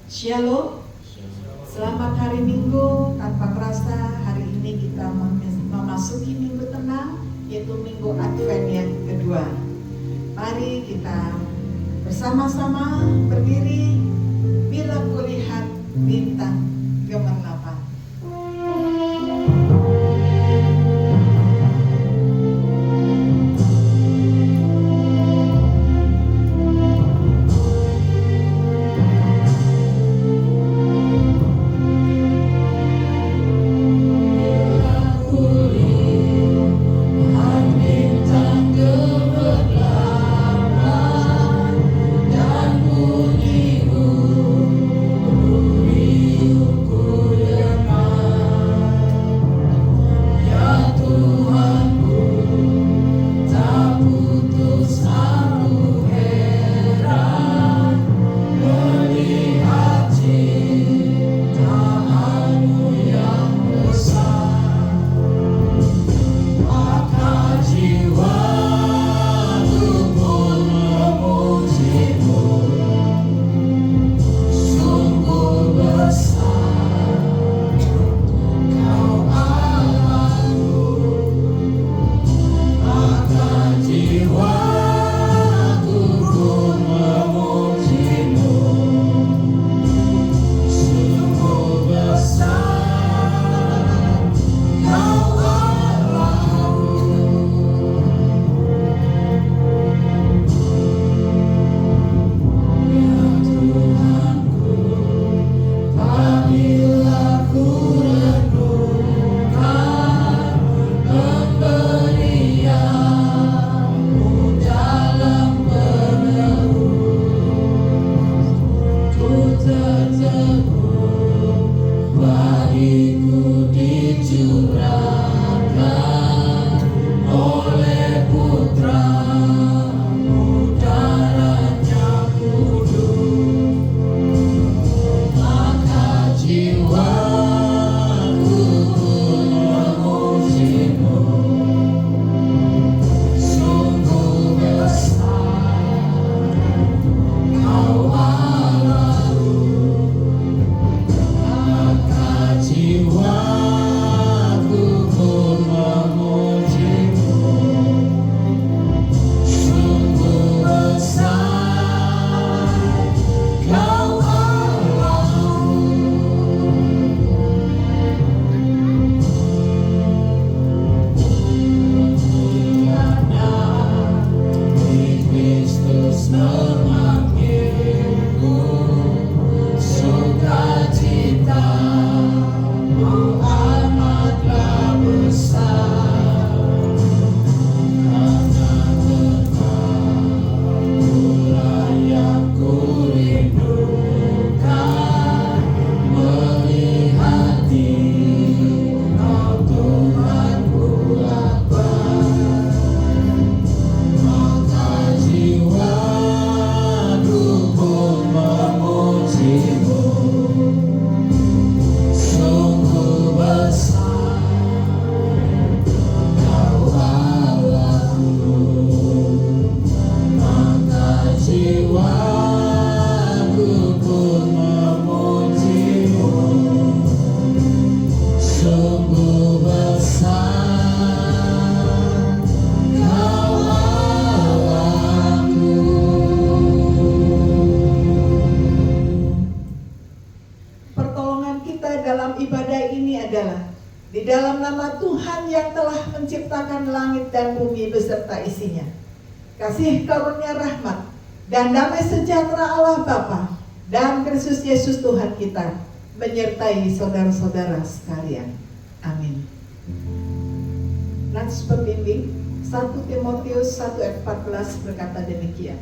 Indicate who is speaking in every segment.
Speaker 1: Shalom. Selamat hari Minggu. Tanpa kerasa hari ini kita memasuki Minggu Tenang, yaitu Minggu Advent yang kedua. Mari kita bersama-sama berdiri. Bila kulihat bintang gemerlapan. Di dalam nama Tuhan yang telah menciptakan langit dan bumi beserta isinya, kasih karunia rahmat dan damai sejahtera Allah Bapa dan Kristus Yesus Tuhan kita menyertai saudara-saudara sekalian. Amin. Nats pembimbing 1 Timotius 1 ayat 14 berkata demikian.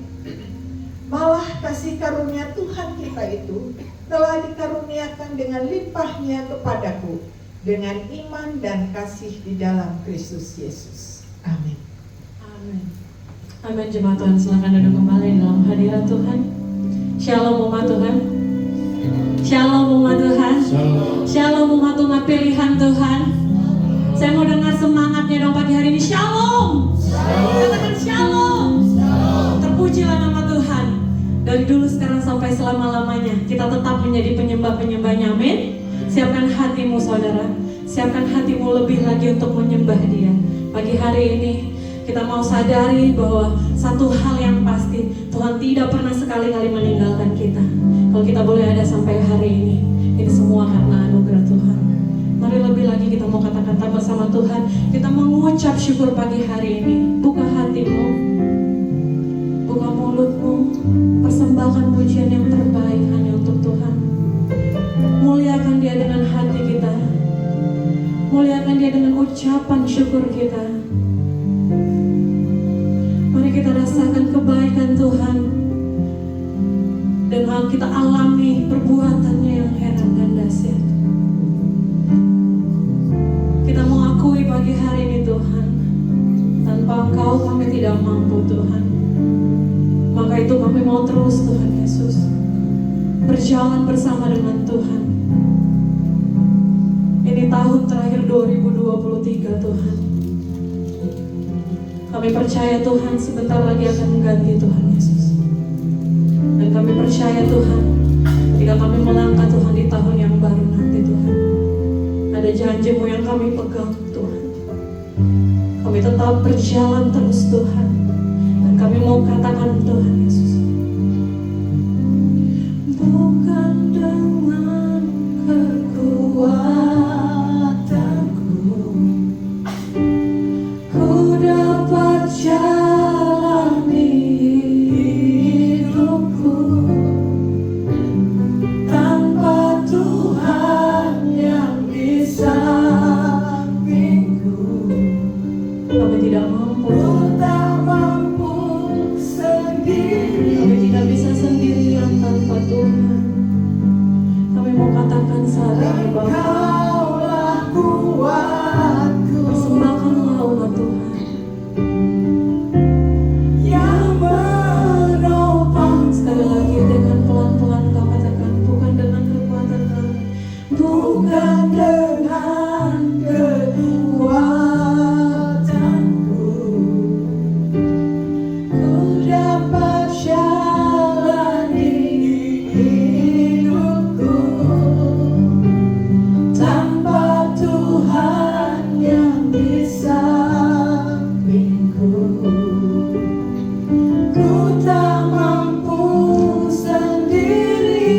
Speaker 1: Malah kasih karunia Tuhan kita itu telah dikaruniakan dengan limpahnya kepadaku dengan iman dan kasih di dalam Kristus Yesus. Amin.
Speaker 2: Amin. Amin. Jemaat Tuhan, silakan duduk kembali dalam hadirat Tuhan. Shalom umat Tuhan. Shalom umat Tuhan. Shalom umat-umat pilihan Tuhan. Saya mau dengar semangatnya dong pagi hari ini. Shalom. Katakan shalom. Terpujilah nama Tuhan. Dan Dari dulu, sekarang, sampai selama-lamanya kita tetap menjadi penyembah-penyembahnya. Amin. Siapkan hatimu saudara, siapkan hatimu lebih lagi untuk menyembah Dia. Pagi hari ini kita mau sadari bahwa satu hal yang pasti, Tuhan tidak pernah sekali-kali meninggalkan kita. Kalau kita boleh ada sampai hari ini semua karena anugerah Tuhan. Mari lebih lagi kita mau kata-kata bersama Tuhan. Kita mengucap syukur pagi hari ini. Buka hatimu, buka mulutmu, persembahkan pujian yang terbaik hanya untuk Tuhan. Muliakan Dia dengan hati kita, muliakan Dia dengan ucapan syukur kita. Mari kita rasakan kebaikan Tuhan, dan kita alami perbuatannya yang heran dan dahsyat. Kita mau akui pagi hari ini Tuhan, tanpa Engkau kami tidak mampu Tuhan. Maka itu kami mau terus Tuhan Yesus berjalan bersama dengan Tuhan. Ini tahun terakhir 2023 Tuhan. Kami percaya Tuhan sebentar lagi akan mengganti Tuhan Yesus. Dan kami percaya Tuhan, ketika kami melangkah Tuhan di tahun yang baru nanti Tuhan, ada janji-Mu yang kami pegang Tuhan. Kami tetap berjalan terus Tuhan. Dan kami mau katakan Tuhan Yesus, bukan dengan kekuatanku ku dapat jalani hidupku, tanpa Tuhan yang di sampingku. Kami tidak mampu, tak mampu sendiri. Kami tidak bisa sendirian tanpa Tuhan. Kami mau katakan saat ini Bapa, Engkaulah kuatku. Persembahkanlah umat Tuhan yang menopang. Sekali lagi dengan pelan-pelan kau katakan, bukan dengan kekuatan kami, bukan dengan kekuatanku ku dapat jalani hidupku, tanpa Tuhan yang di sampingku. Ku tak mampu sendiri.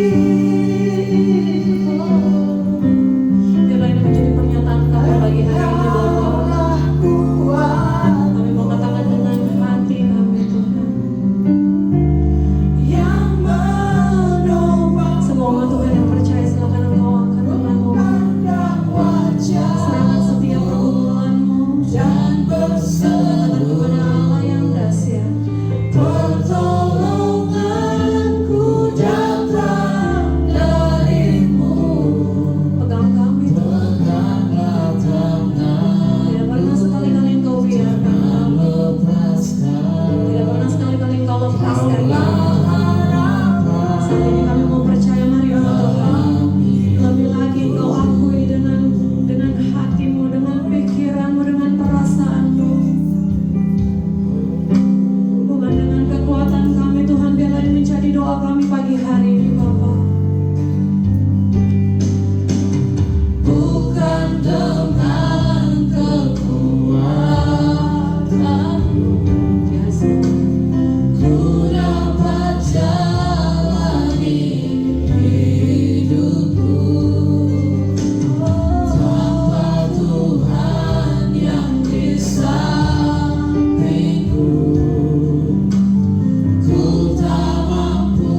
Speaker 2: Biarlah ini menjadi pernyataan kami pagi hari ini Bapa. Kami mau katakan dengan hati kami Tuhan. Semua umat Tuhan yang percaya silakan Engkau angkat tanganmu. Serahkan setiap pergumulanmu. Katakan kepada Allah yang dahsyat, pertolonganku datang dari-Mu. Pegang kami Tuhan. Tidak pernah sekali-kali Engkau biarkan kami. Tidak pernah sekali-kali Engkau lepaskan kami. Saat ini kami mau percaya, mari Tuhan, lebih lagi Engkau akui dengan hatimu, dengan pikiranmu, dengan perasaanmu, bukan dengan kekuatan kami Tuhan. Biarlah ini menjadi doa kami pagi hari ini Bapa. Bukan dengan kekuatanmu, yes, ku dapat jalani hidupku, tanpa Tuhan yang di sampingku. Ku tak mampu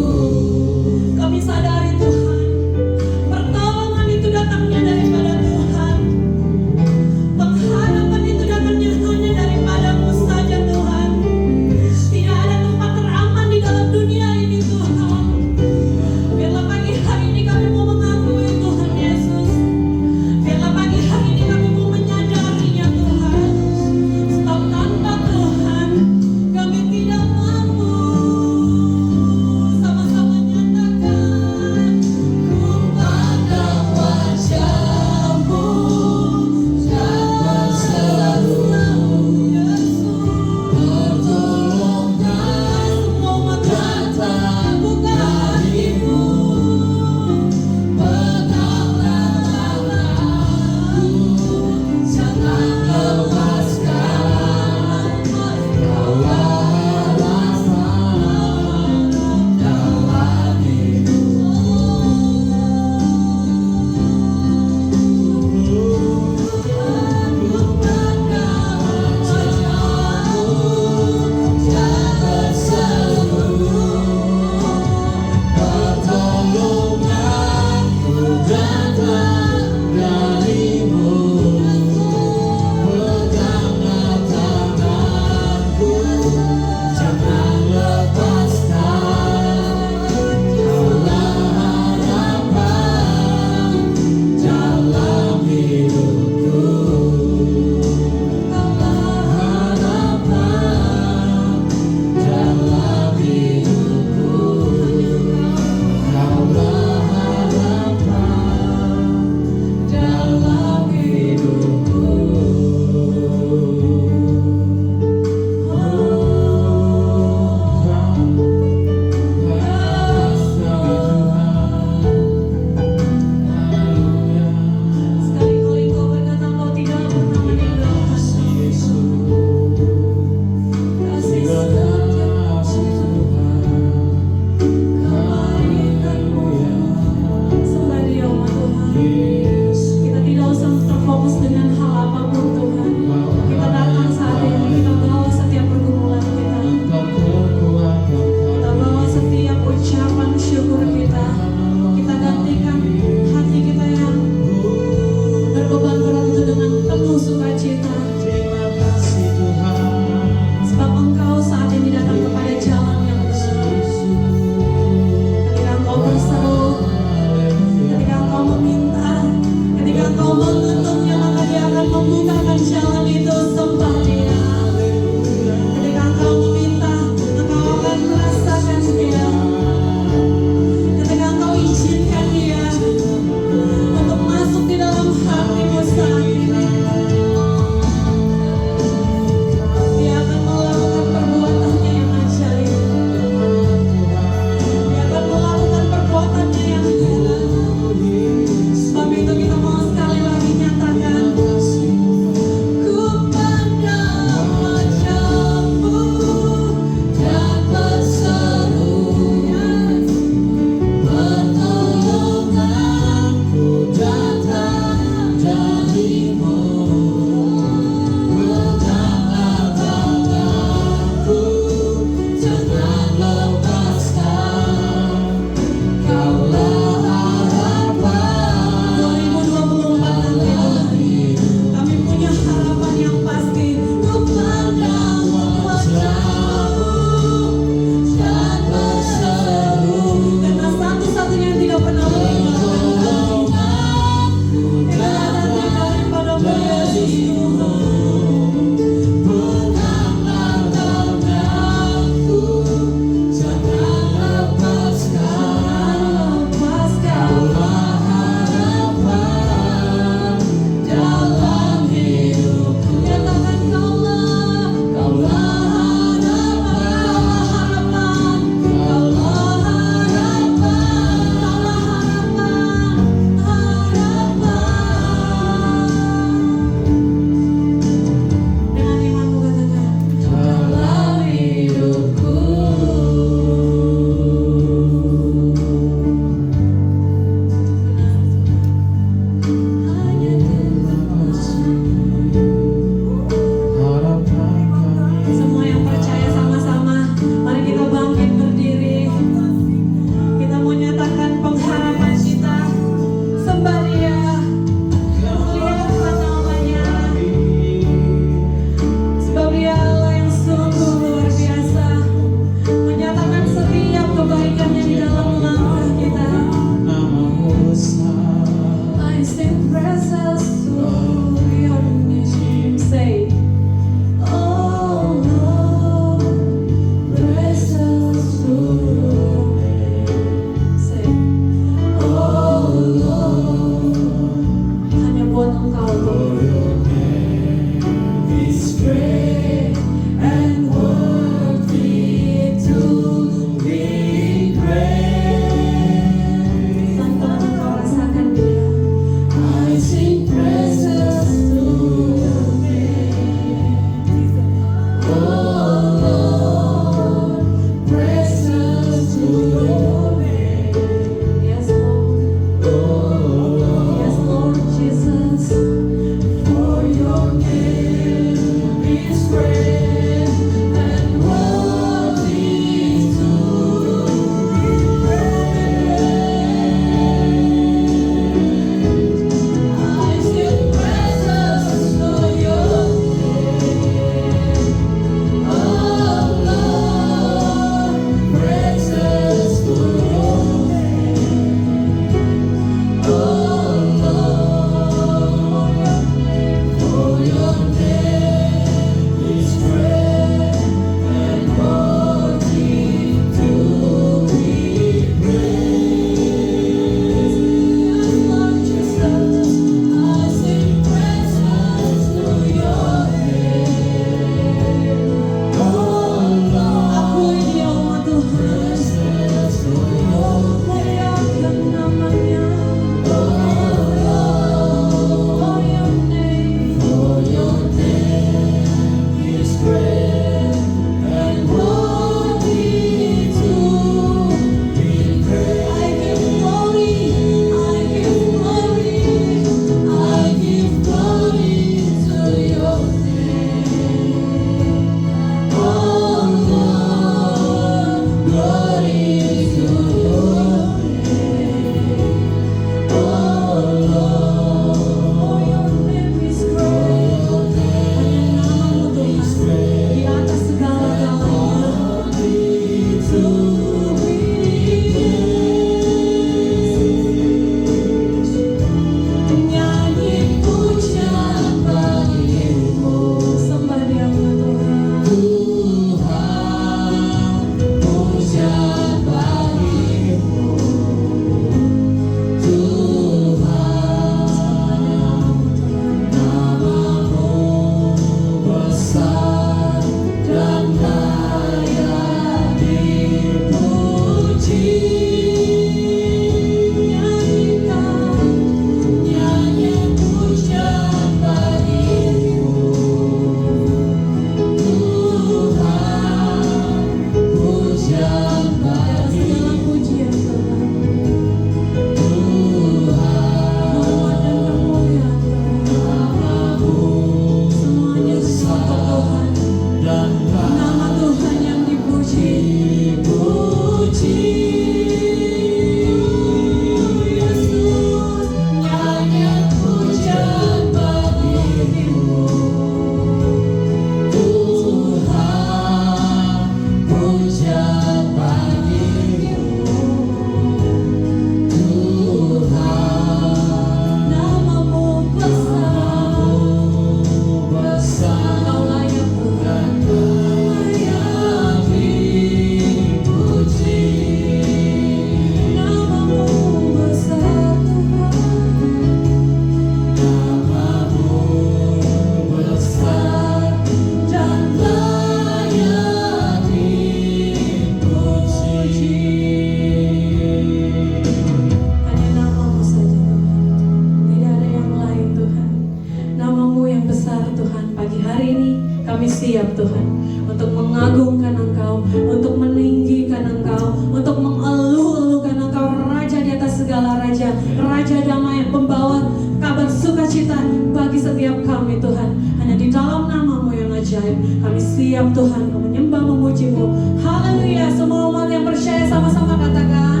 Speaker 2: mengagungkan Engkau, untuk meninggikan Engkau, untuk mengeluh-elukan Engkau, Raja di atas segala raja, Raja damai, pembawa kabar sukacita bagi setiap kami Tuhan. Hanya di dalam nama-Mu yang ajaib kami siap Tuhan menyembah, memuji-Mu. Haleluya. Semua umat yang percaya sama-sama katakan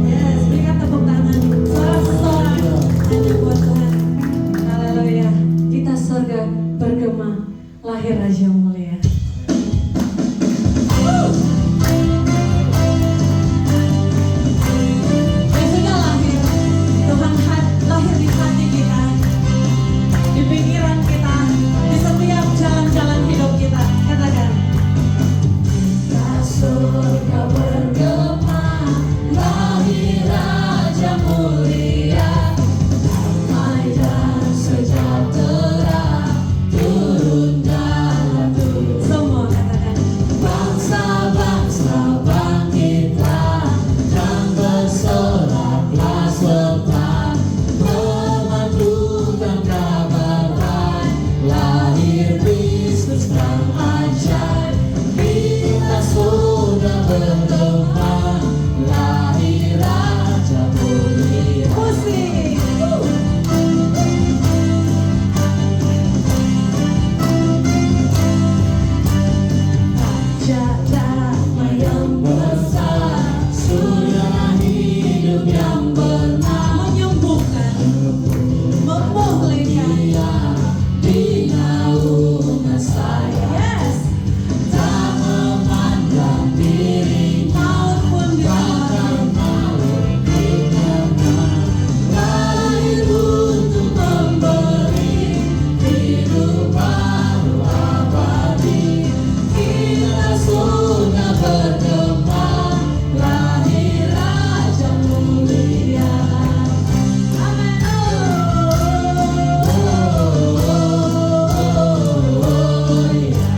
Speaker 2: yes. Berikan tepuk tangan sorak-sorak hanya buat Tuhan. Haleluya. Kita surga bergema, lahir Raja mulia. Dan sudah lahir, Tuhan lahir di hati kita, di pikiran kita, di setiap jalan-jalan hidup kita. Katakan kita surga bergema, lahir Raja mulia, damai dan sejahtera turun dalam tubuh. Semua katakan bangsa-bangsa bangkitlah dan bersoraklah serta mematukan kabar baik, lahir Kristus dan ajaib. Kita sudah bergema, lahir Raja mulia. Musik. Raja damai yang besar, surga hidup yang benar, menyembuhkan, memulihkan di naungan saya. Yes. Tak memandang diri, maut pun bahkan maut dikenal, lahir untuk memberi hidup baru abadi. Kita sudah bergema, lahir Raja mulia. Amin.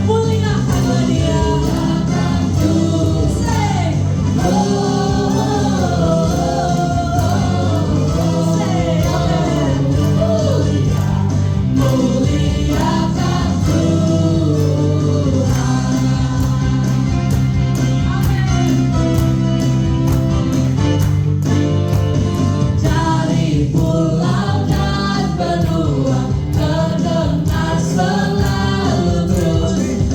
Speaker 2: Muliakanlah Dia. Say, say, amin. Muliakan Tuhan. Dari pulau dan benua terdengar selalu terus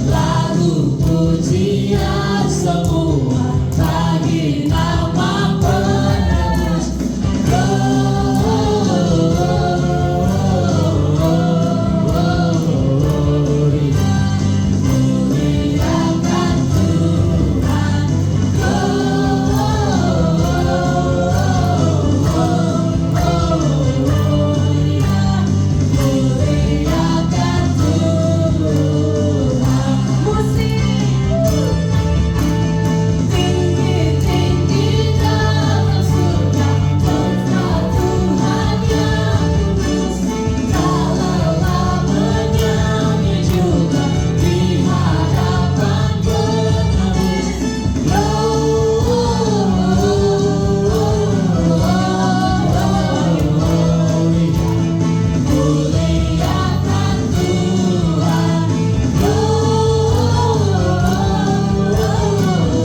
Speaker 2: lagu pujian semua bagi nama penebus. Muliakan Tuhan. Muliakan Tuhan. Musik. Tinggi-tinggi dalam surga, putra Tuhan yang kudus. Kalaulah menyanyi juga di hadapan penebus. Muliakan Tuhan.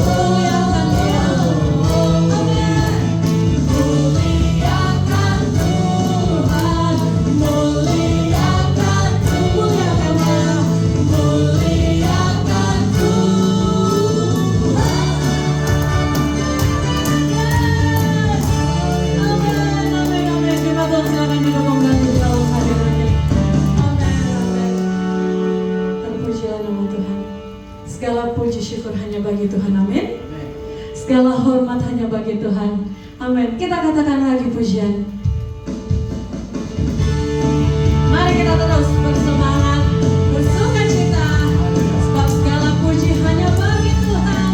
Speaker 2: Muliakan Dia. Amin. Muliakan Tuhan. Muliakan Tuhan. Muliakan Dia. Muliakan Tuhan. Yes. Amin, amin, amin. Jemaat Tuhan silakan duduk kembali di dalam hadiratnya. Amin, amin. Terpujilah nama Tuhan. Segala puji syukur hanya bagi Tuhan. Amin. Segala hormat hanya bagi Tuhan. Amin. Kita katakan lagi pujian. Mari kita terus bersemangat, bersukacita, sebab segala puji hanya bagi Tuhan.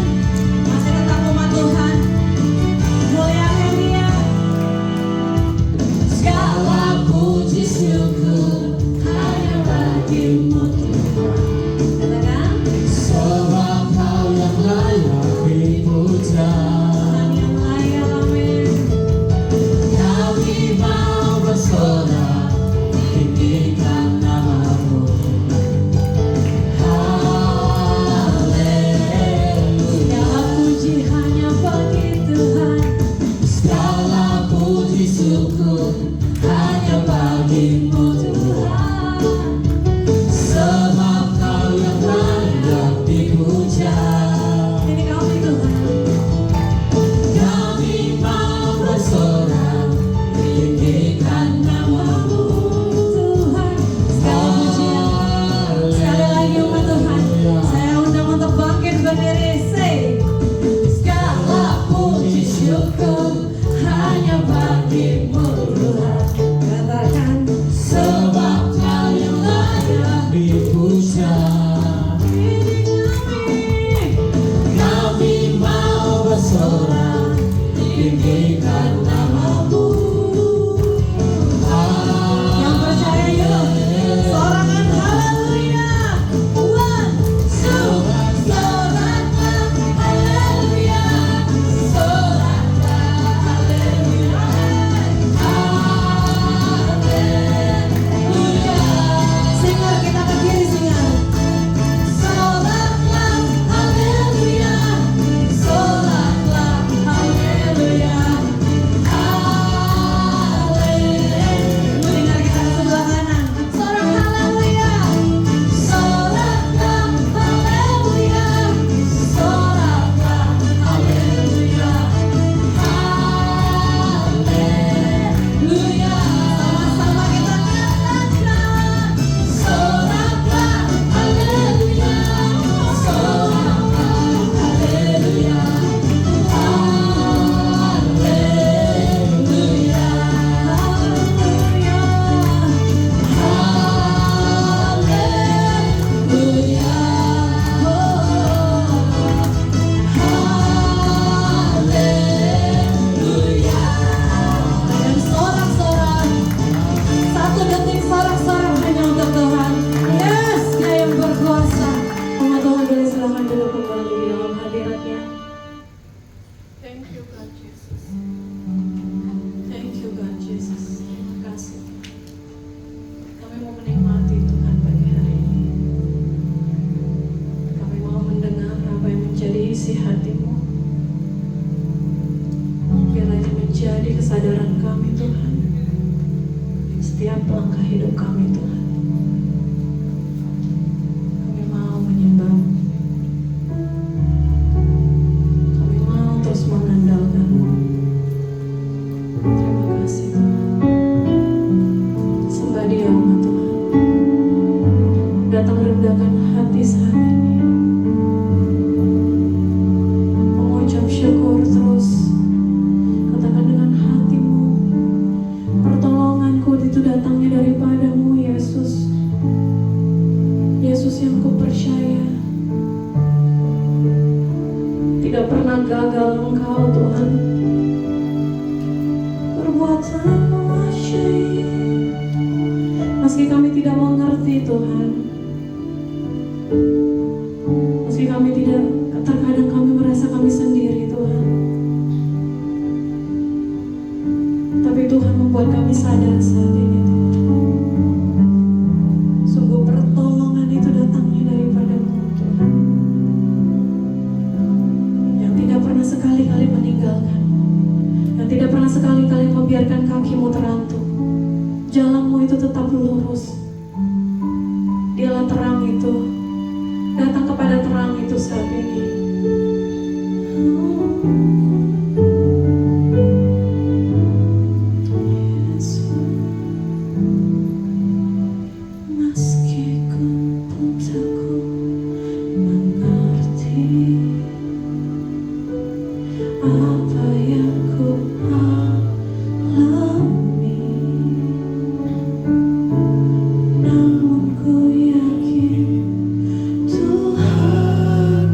Speaker 2: Masih tetap umat Tuhan. Muliakan Dia. Segala puji syukur hanya bagi-Mu Tuhan. Katakan sebab Kau yang layak dipuja. Tuhan yang layak. Amin. Kami mau bersorak, tinggikan nama-Mu. kembali di dalam hadirat-Nya.
Speaker 3: Thank you, God Jesus.
Speaker 2: Thank you God Jesus. Terima kasih. Kami mau menikmati Tuhan pagi hari ini. Kami mau mendengar apa yang menjadi isi hati-Mu. Biarlah itu menjadi kesadaran kami Tuhan. Setiap langkah hidup kami Tuhan. Kami mau menyembah. Kami mau terus mengandalkan-Mu. Terima kasih Tuhan. Sembah Dia umat Tuhan. Datang rendahkan hati saat ini. Mengucap syukur terus. Katakan dengan hatimu, pertolonganku itu datangnya daripada-Mu Yesus. Yesus yang kupercaya. Tidak pernah gagal Engkau Tuhan. Perbuatanmu ajaib. Meski kami tidak mengerti Tuhan, meski kami tidak, terkadang kami merasa kami sendiri Tuhan, tapi Tuhan membuat kami sadar saat ini Tuhan. Sungguh pertolongan itu datangnya daripada-Mu Tuhan, yang tidak pernah sekali-kali meninggalkan, yang tidak pernah sekali-kali membiarkan kaki-Mu terantuk. Jalan-Mu itu tetap lurus. Dialah terang itu. Datang kepada terang itu saat ini. Yesus, meski ku pun tak ku mengerti apa yang ku alami, namun ku yakin Tuhan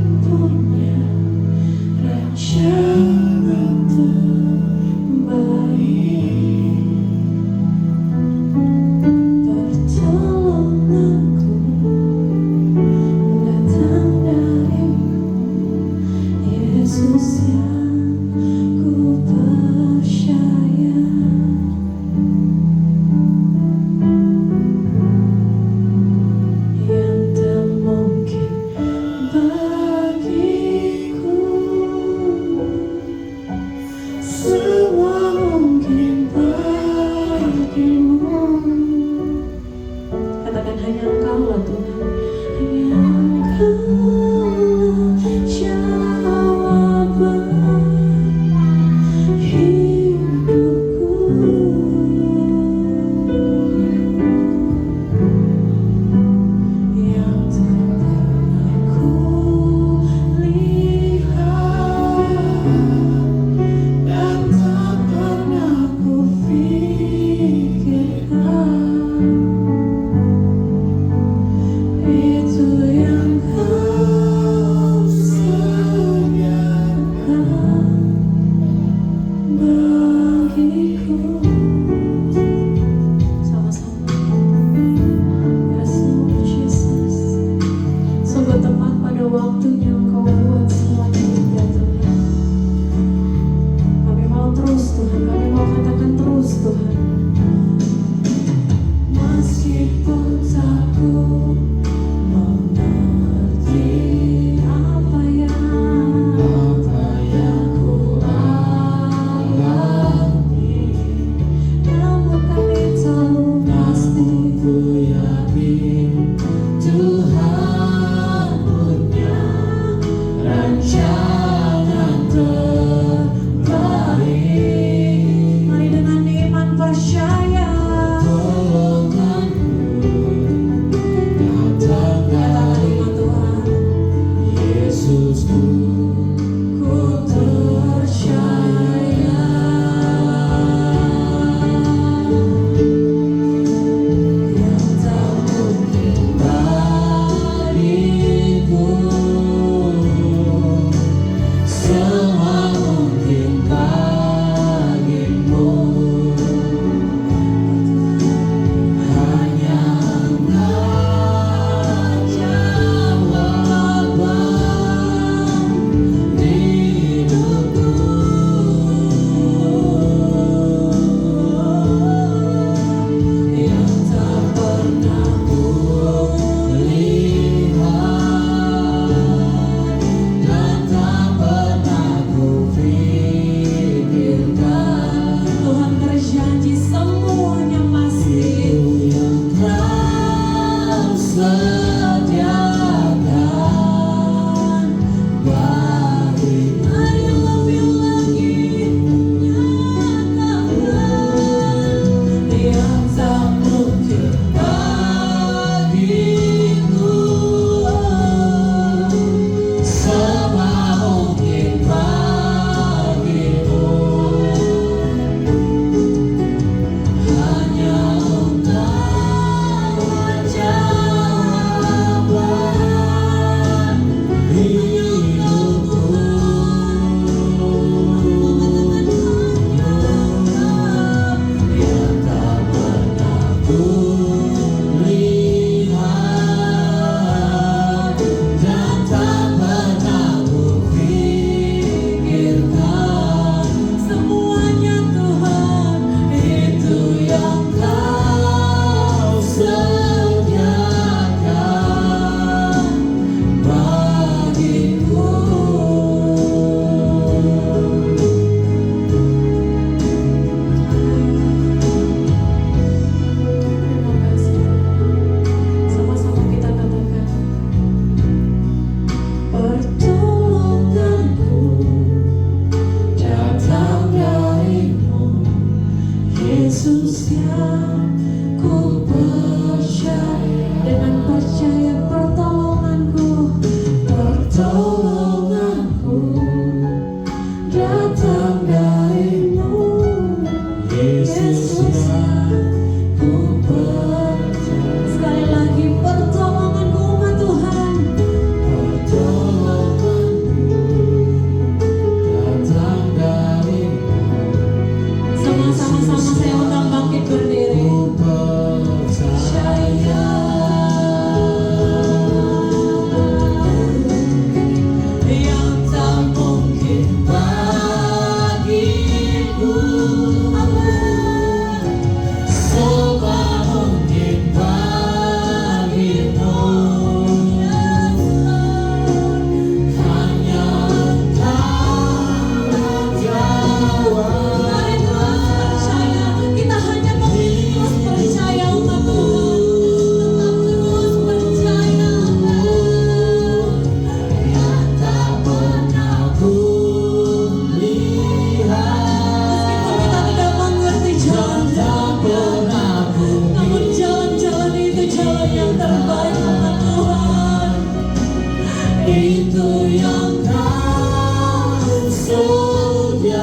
Speaker 2: itu yang Kau sediakan.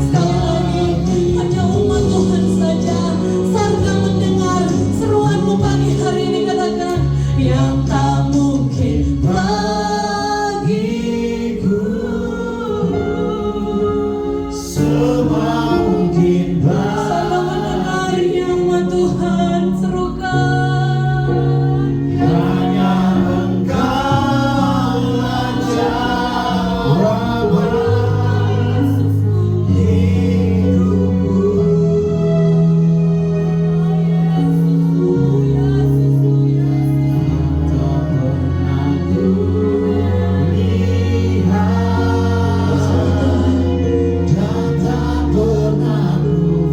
Speaker 2: Sekali lagi, hanya umat Tuhan saja sarga mendengar seruanmu pagi hari ini, katakan yang tak mungkin bagiku,
Speaker 4: semua mungkin
Speaker 2: sarga mendengarnya umat Tuhan, serukan
Speaker 4: hanya Engkau jawaban hidupku. Tak pernah ku lihat dan tak pernah ku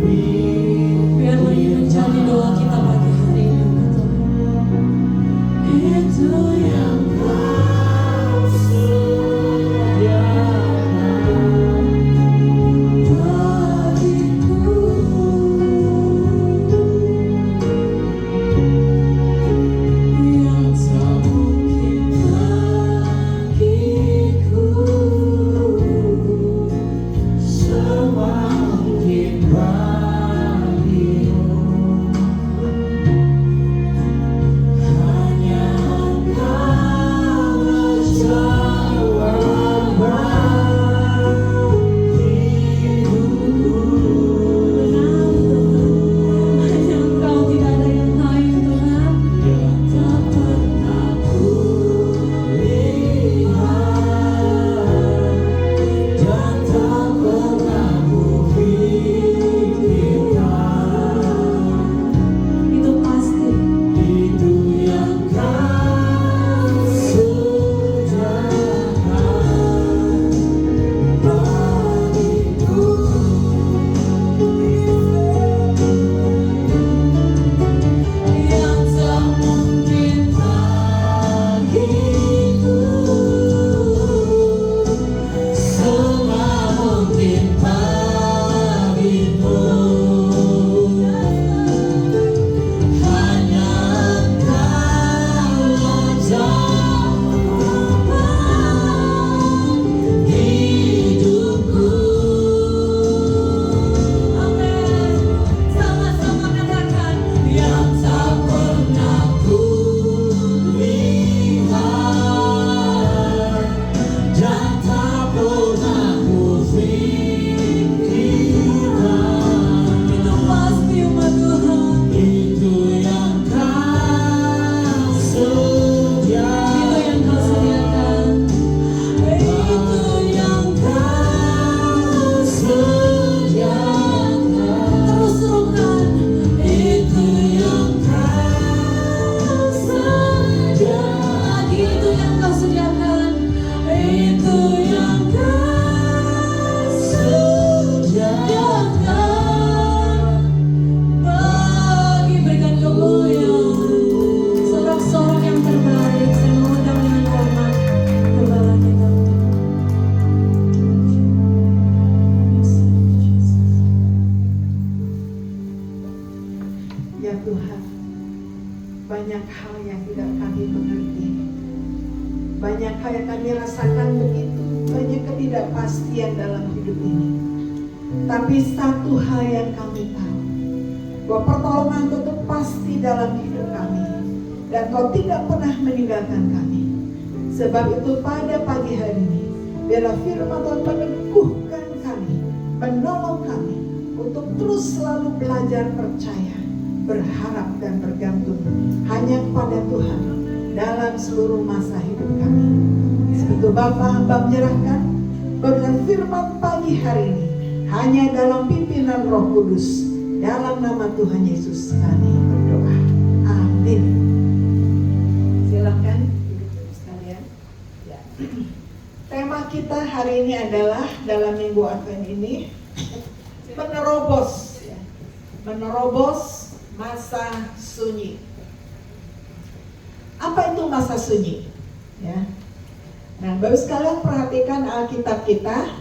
Speaker 2: biarlah ini menjadi doa kita pagi hari ini, umat Tuhan. Itu yang
Speaker 4: Kau sediakan
Speaker 2: bagiku, yang tak mungkin bagiku,
Speaker 4: semua mungkin bagimu. Hanya Engkau jawaban hidupku.
Speaker 2: benar Tuhan, hanya Engkau, tidak ada yang lain Tuhan.
Speaker 4: Yang tak pernah ku lihat dan tak pernah ku pikirkan,
Speaker 2: Itu pasti
Speaker 4: itu yang Kau sediakan bagiku.
Speaker 2: yang tak mungkin bagiku,
Speaker 4: Semua mungkin bagimu. Hanya Engkaulah jawaban hidupku.
Speaker 2: amin. Sama-sama katakan
Speaker 4: Yang tak pernah ku lihat dan tak pernah ku pikirkan,
Speaker 2: itu pasti umat Tuhan,
Speaker 4: itu yang Kau sediakan.
Speaker 2: itu yang Kau sediakan,
Speaker 4: Itu yang Kau sediakan.
Speaker 2: terus serukan,
Speaker 4: Itu yang Kau sediakan.
Speaker 2: lagi itu yang Kau sediakan,
Speaker 4: Itu yang Kau sediakan.
Speaker 2: bagi berikan kemuliaan, sorak-sorak yang terbaik. Saya mengundang dengan hormat gembala kita untuk
Speaker 1: Ya Tuhan, banyak hal yang tidak kami mengerti, banyak hal yang kami rasakan begitu banyak ketidakpastian dalam hidup ini. Tapi satu hal yang kami tahu, bahwa pertolongan itu pasti dalam hidup kami, dan Kau tidak pernah meninggalkan kami. Sebab itu pada pagi hari ini, biarlah firman Tuhan meneguhkan kami, menolong kami untuk terus selalu belajar percaya, berharap dan bergantung hanya kepada Tuhan dalam seluruh masa hidup kami. Sebab Bapa, hamba menyerahkan dengan firman pagi hari ini hanya dalam pimpinan Roh Kudus, dalam nama Tuhan Yesus kami berdoa. Amin. Silakan duduk sekalian. Ya. Tema kita hari ini adalah dalam minggu Advent ini menerobos, ya. Menerobos masa sunyi. Apa itu masa sunyi? Ya. Nah, Bapak sekalian perhatikan Alkitab kita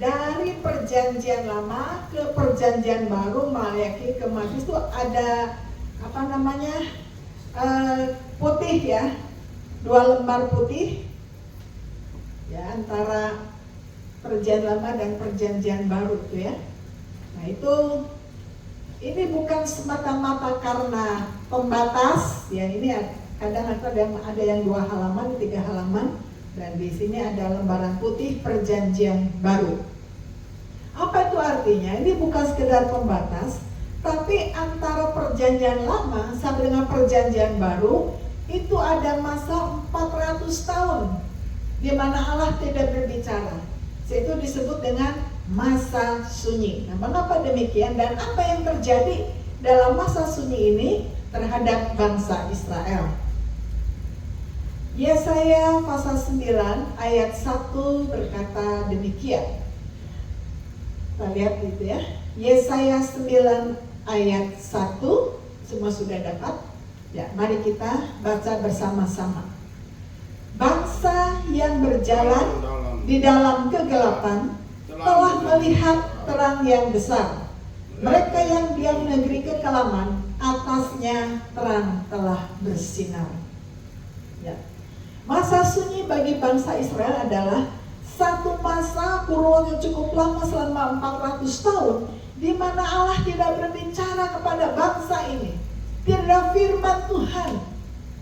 Speaker 1: dari Perjanjian Lama ke Perjanjian Baru, Maleakhi ke Matius itu ada putih ya, 2 lembar putih ya, antara perjanjian lama dan perjanjian baru itu ya. Nah ini bukan semata-mata karena pembatas ya, ini kadang ada yang 2 halaman, 3 halaman, dan di sini ada lembaran putih perjanjian baru. Apa itu artinya? Ini bukan sekedar pembatas, tapi antara perjanjian lama sampai dengan perjanjian baru itu ada masa 400 tahun di mana Allah tidak berbicara. Itu disebut dengan masa sunyi. Nah, mengapa demikian dan apa yang terjadi dalam masa sunyi ini terhadap bangsa Israel? Yesaya pasal 9 ayat 1 berkata demikian. Kita lihat itu ya. Yesaya 9 ayat 1, semua sudah dapat? Ya, mari kita baca bersama-sama. Bangsa yang berjalan di dalam kegelapan telah melihat terang yang besar. Mereka yang diam negeri kekelaman, atasnya terang telah bersinar. Ya. Masa sunyi bagi bangsa Israel adalah satu masa kurun yang cukup lama selama 400 tahun, di mana Allah tidak berbicara kepada bangsa ini. Tidak ada firman Tuhan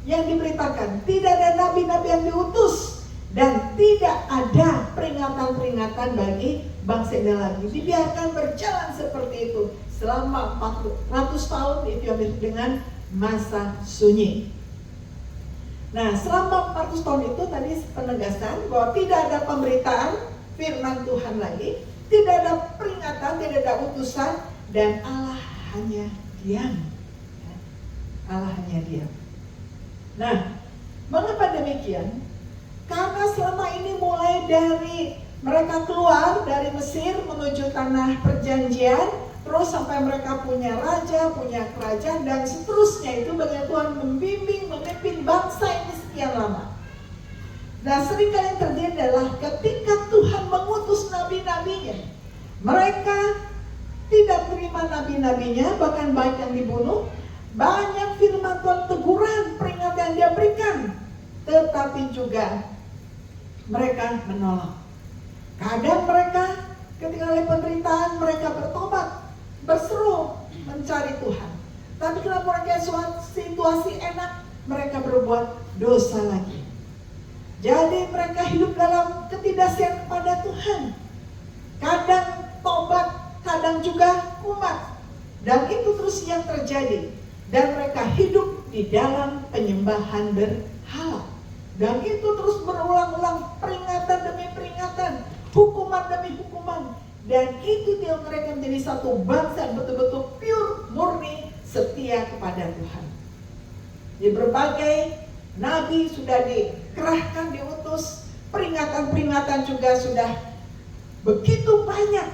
Speaker 1: yang diberitakan, tidak ada nabi-nabi yang diutus, dan tidak ada peringatan-peringatan bagi bangsa ini lagi. Dibiarkan berjalan seperti itu selama 400 tahun, itu yang disebut dengan masa sunyi. Nah, selama 400 tahun itu tadi penegasan bahwa tidak ada pemberitaan firman Tuhan lagi, tidak ada peringatan, tidak ada utusan, dan Allah hanya diam. Allah hanya diam. Nah, mengapa demikian? Karena selama ini mulai dari mereka keluar dari Mesir menuju tanah perjanjian, terus sampai mereka punya raja, punya kerajaan, dan seterusnya, itu bagaimana Tuhan membimbing, memimpin bangsa ini sekian lama. Nah, seringkali yang terjadi adalah ketika Tuhan mengutus nabi-nabinya, mereka tidak terima nabi-nabinya, bahkan banyak yang dibunuh. Banyak firman Tuhan, teguran, peringatan yang dia berikan, tetapi juga mereka menolak. Kadang mereka ketika oleh penderitaan mereka bertobat, berseru mencari Tuhan. Tapi kalau mereka situasi enak, mereka berbuat dosa lagi. Jadi mereka hidup dalam ketidaksean kepada Tuhan. Kadang tobat, kadang juga kumat. Dan itu terus yang terjadi. Dan mereka hidup di dalam penyembahan berhala. Dan itu terus berulang-ulang, peringatan demi peringatan, hukuman demi hukuman. Dan itu yang mereka menjadi satu bangsa yang betul-betul pure, murni, setia kepada Tuhan. Di berbagai nabi sudah dikerahkan, diutus, peringatan-peringatan juga sudah begitu banyak.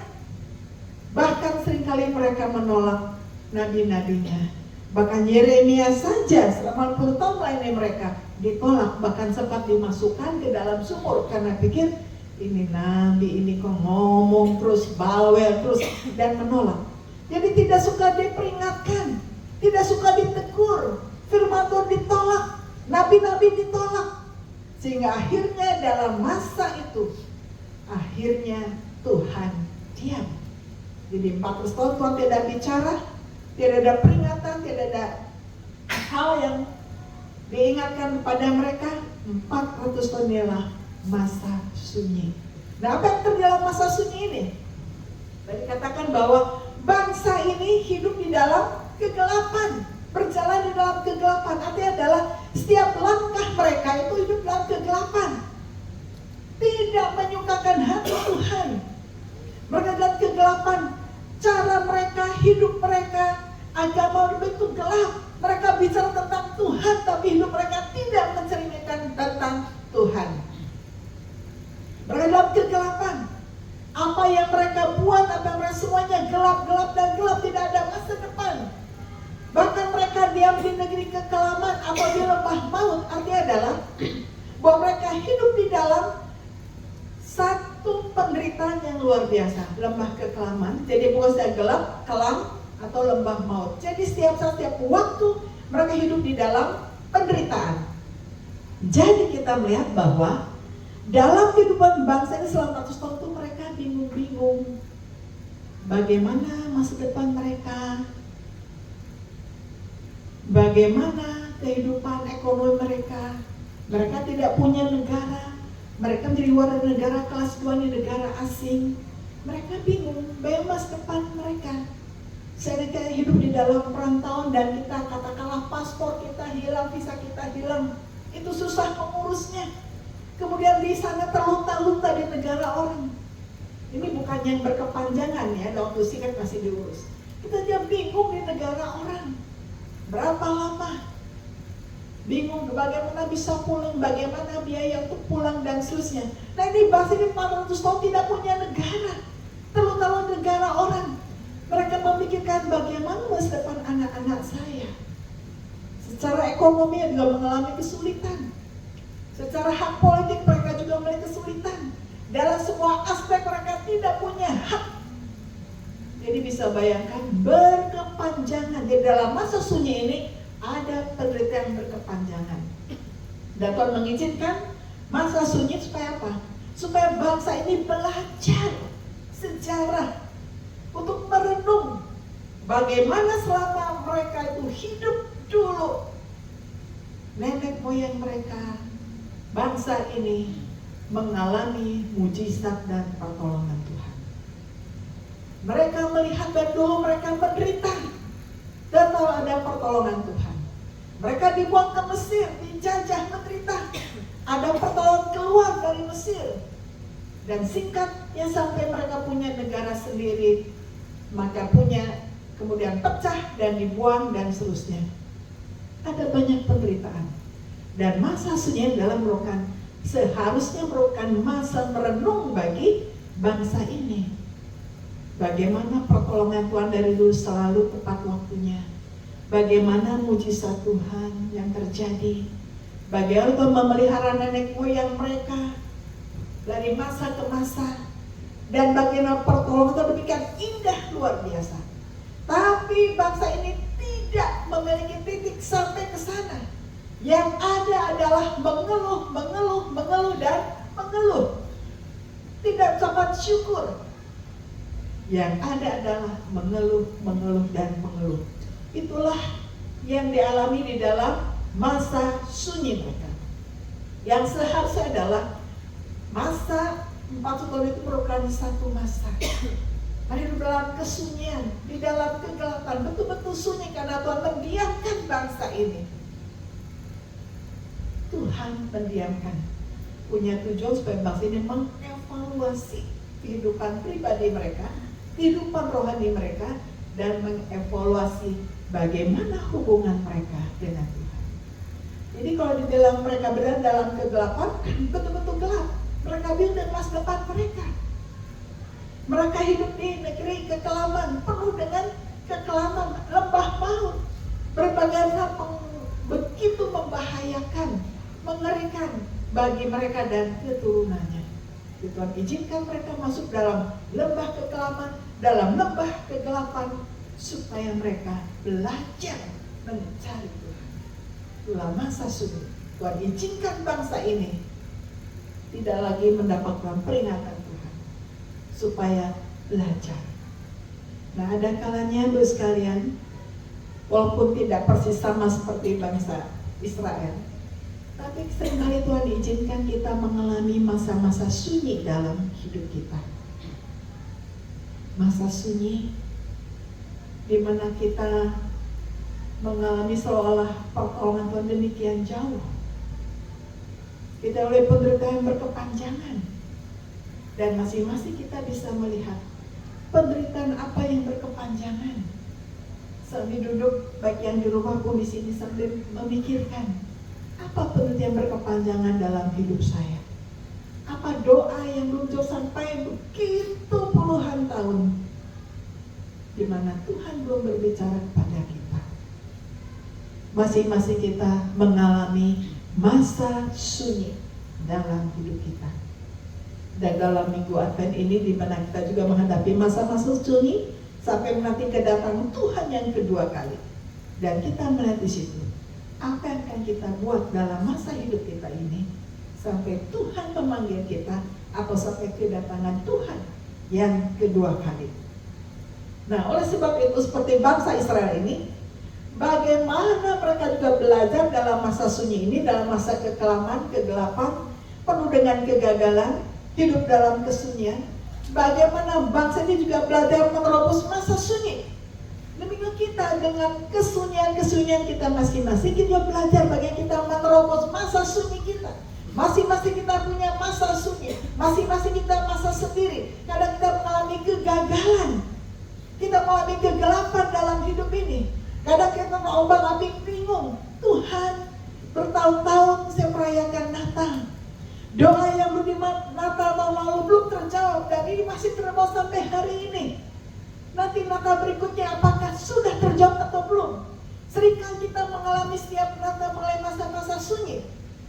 Speaker 1: Bahkan seringkali mereka menolak nabi-nabinya. Bahkan Yeremia saja selama 40 tahun melayani mereka ditolak, bahkan sempat dimasukkan ke dalam sumur karena pikir ini nabi, ini kok ngomong terus, bawel terus, dan menolak. Jadi tidak suka diperingatkan, tidak suka ditegur, firman Tuhan ditolak, nabi-nabi ditolak. Sehingga akhirnya dalam masa itu, akhirnya Tuhan diam. Jadi 400 tahun Tuhan tidak bicara, tidak ada peringatan, tidak ada hal yang diingatkan kepada mereka. 400 tahun ialah masa sunyi. Nah, apa yang terjadi dalam masa sunyi ini? Tadi katakan bahwa bangsa ini hidup di dalam kegelapan, berjalan di dalam kegelapan. Artinya adalah setiap langkah mereka itu hidup dalam kegelapan, tidak menyukakan hati Tuhan. Mereka dalam kegelapan, cara mereka, hidup mereka, agama begitu gelap. Mereka bicara tentang Tuhan, tapi hidup mereka tidak mencerminkan tentang Tuhan. Mereka dalam kegelapan. Apa yang mereka buat, apa yang mereka semuanya gelap-gelap dan gelap, tidak ada masa depan. Bahkan mereka diam di negeri kekelaman atau di lembah maut. Artinya adalah bahwa mereka hidup di dalam satu penderitaan yang luar biasa, lembah kekelaman. Jadi bukan saja gelap, kelam, atau lembah maut. Jadi setiap saat, setiap waktu mereka hidup di dalam penderitaan. Jadi kita melihat bahwa dalam kehidupan bangsa ini selama 100 tahun itu mereka bingung-bingung bagaimana masa depan mereka, bagaimana kehidupan ekonomi mereka. Mereka tidak punya negara, mereka menjadi warga negara kelas 2 di negara asing. Mereka bingung bagaimana masa depan mereka. Mereka hidup di dalam perantauan dan kita katakanlah paspor kita hilang, visa kita hilang, itu susah mengurusnya. Kemudian di sana terlunta-lunta di negara orang. Ini bukan yang berkepanjangan ya, dalam waktu singkat masih diurus. Kita dia bingung di negara orang. Berapa lama? Bingung bagaimana bisa pulang, bagaimana biaya untuk pulang dan seterusnya. Nah ini bangsa ini 400 tahun tidak punya negara, terlalu negara orang. Mereka memikirkan bagaimana masa depan anak-anak saya. Secara ekonomi juga mengalami kesulitan. Secara hak politik mereka juga mengalami kesulitan. Dalam semua aspek mereka tidak punya hak. Jadi bisa bayangkan berkepanjangan. Di dalam masa sunyi ini ada penderitaan berkepanjangan. Dan Tuhan mengizinkan masa sunyi supaya apa? Supaya bangsa ini belajar sejarah, untuk merenung bagaimana selama mereka itu hidup dulu. Nenek moyang mereka, bangsa ini mengalami mujizat dan pertolongan Tuhan. Mereka melihat bahwa dulu mereka menderita dan tahu ada pertolongan Tuhan. Mereka dibuang ke Mesir, dijajah, menderita. Ada pertolongan keluar dari Mesir. Dan singkatnya sampai mereka punya negara sendiri, maka punya, kemudian pecah dan dibuang dan seterusnya. Ada banyak penderitaan. Dan masa sunyi dalam merupakan, seharusnya merupakan masa merenung bagi bangsa ini. Bagaimana pertolongan Tuhan dari dulu selalu tepat waktunya. Bagaimana mujizat Tuhan yang terjadi. Bagaimana Tuhan memelihara nenek moyang mereka dari masa ke masa. Dan bagaimana pertolongan Tuhan demikian indah luar biasa. Tapi bangsa ini tidak memiliki titik sampai ke sana. Yang ada adalah mengeluh, mengeluh, mengeluh, dan mengeluh. Tidak dapat syukur. Yang ada adalah mengeluh, mengeluh, dan mengeluh. Itulah yang dialami di dalam masa sunyi mereka. Yang seharusnya adalah masa 40 tahun itu merupakan satu masa. Hidup dalam kesunyian, di dalam kegelapan, betul-betul sunyi karena Tuhan mendiamkan bangsa ini. Tuhan mendiamkan, punya tujuan supaya bangsa ini mengevaluasi kehidupan pribadi mereka, kehidupan rohani mereka, dan mengevaluasi bagaimana hubungan mereka dengan Tuhan. Jadi kalau dibilang mereka berada dalam kegelapan, betul-betul gelap. Mereka bingung dengan masa depan mereka. Mereka hidup di negeri kekelaman, penuh dengan kekelaman, lembah maut. Berbagai hal begitu membahayakan, mengerikan bagi mereka dan keturunannya. Tuhan izinkan mereka masuk dalam lembah kekelaman, dalam lembah kegelapan, supaya mereka belajar mencari Tuhan. Itulah masa sunyi. Tuhan izinkan bangsa ini tidak lagi mendapatkan peringatan Tuhan, supaya belajar. Nah, ada kalanya Bapak sekalian, walaupun tidak persis sama seperti bangsa Israel, tapi seringkali Tuhan izinkan kita mengalami masa-masa sunyi dalam hidup kita. Masa sunyi di mana kita mengalami seolah pertolongan Tuhan demikian jauh. Kita oleh penderitaan berkepanjangan. Dan masing-masing kita bisa melihat penderitaan apa yang berkepanjangan. Sambil duduk, baik yang di rumah pun di sini sambil memikirkan, apa penderitaan berkepanjangan dalam hidup saya? Apa doa yang muncul sampai begitu puluhan tahun, di mana Tuhan belum berbicara kepada kita? Masing-masing kita mengalami masa sunyi dalam hidup kita. Dan dalam minggu Advent ini, di mana kita juga menghadapi masa-masa sunyi sampai menanti kedatangan Tuhan yang kedua kali. Dan kita melihat di situ apa yang akan kita buat dalam masa hidup kita ini sampai Tuhan memanggil kita atau sampai kedatangan Tuhan yang kedua kali. Nah, oleh sebab itu seperti bangsa Israel ini, bagaimana mereka juga belajar dalam masa sunyi ini, dalam masa kekelaman, kegelapan, penuh dengan kegagalan, hidup dalam kesunyian. Bagaimana bangsa ini juga belajar menerobos masa sunyi. Demikian kita dengan kesunyian-kesunyian kita masing-masing, kita belajar bagaimana kita menerobos masa sunyi kita. Masing-masing kita punya masa sunyi, masing-masing kita masa sendiri. Kadang kita mengalami kegagalan, kita mengalami kegelapan dalam hidup ini. Kadang kita ombang-ambing bingung. Tuhan, bertahun-tahun saya merayakan Natal. Doa yang Natal tahun lalu belum terjawab dan ini masih terbawa sampai hari ini. Nanti Natal berikutnya apakah sudah terjawab atau belum? Seringkali kita mengalami setiap Natal mengalami masa-masa sunyi.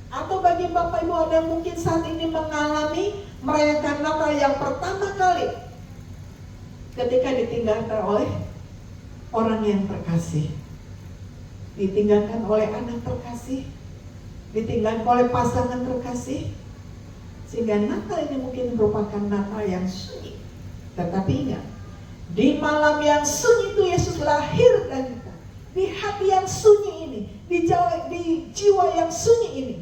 Speaker 1: Atau bagi Bapak Ibu ada yang mungkin saat ini mengalami merayakan Natal yang pertama kali ketika ditinggalkan oleh orang yang terkasih, ditinggalkan oleh anak terkasih, ditinggalkan oleh pasangan terkasih, sehingga Natal ini mungkin merupakan Natal yang sunyi. Tetapi ingat, di malam yang sunyi itu Yesus lahir dan kita. Di hati yang sunyi ini, di jiwa yang sunyi ini,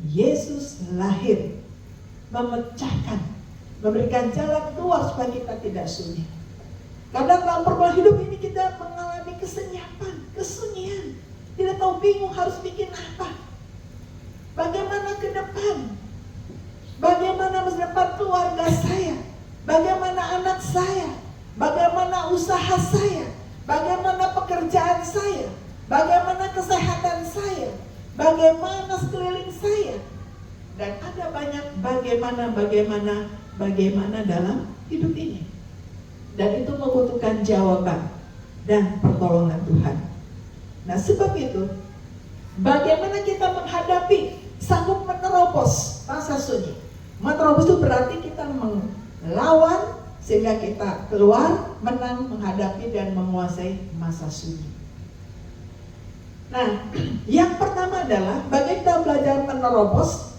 Speaker 1: Yesus lahir, memecahkan, memberikan jalan keluar supaya kita tidak sunyi. Kadang dalam perjalanan hidup ini kita mengalami kesenyapan, kesunyian, tidak tahu, bingung harus bikin apa, bagaimana ke depan, bagaimana masa depan keluarga saya, bagaimana anak saya, bagaimana usaha saya, bagaimana pekerjaan saya, bagaimana kesehatan saya, bagaimana sekeliling saya. Dan ada banyak bagaimana dalam hidup ini. Dan itu membutuhkan jawaban dan pertolongan Tuhan. Nah, sebab itu, bagaimana kita menghadapi, sanggup menerobos masa sunyi. Menerobos itu berarti kita melawan sehingga kita keluar, menang, menghadapi dan menguasai masa sunyi. Nah, yang pertama adalah bagaimana kita belajar menerobos.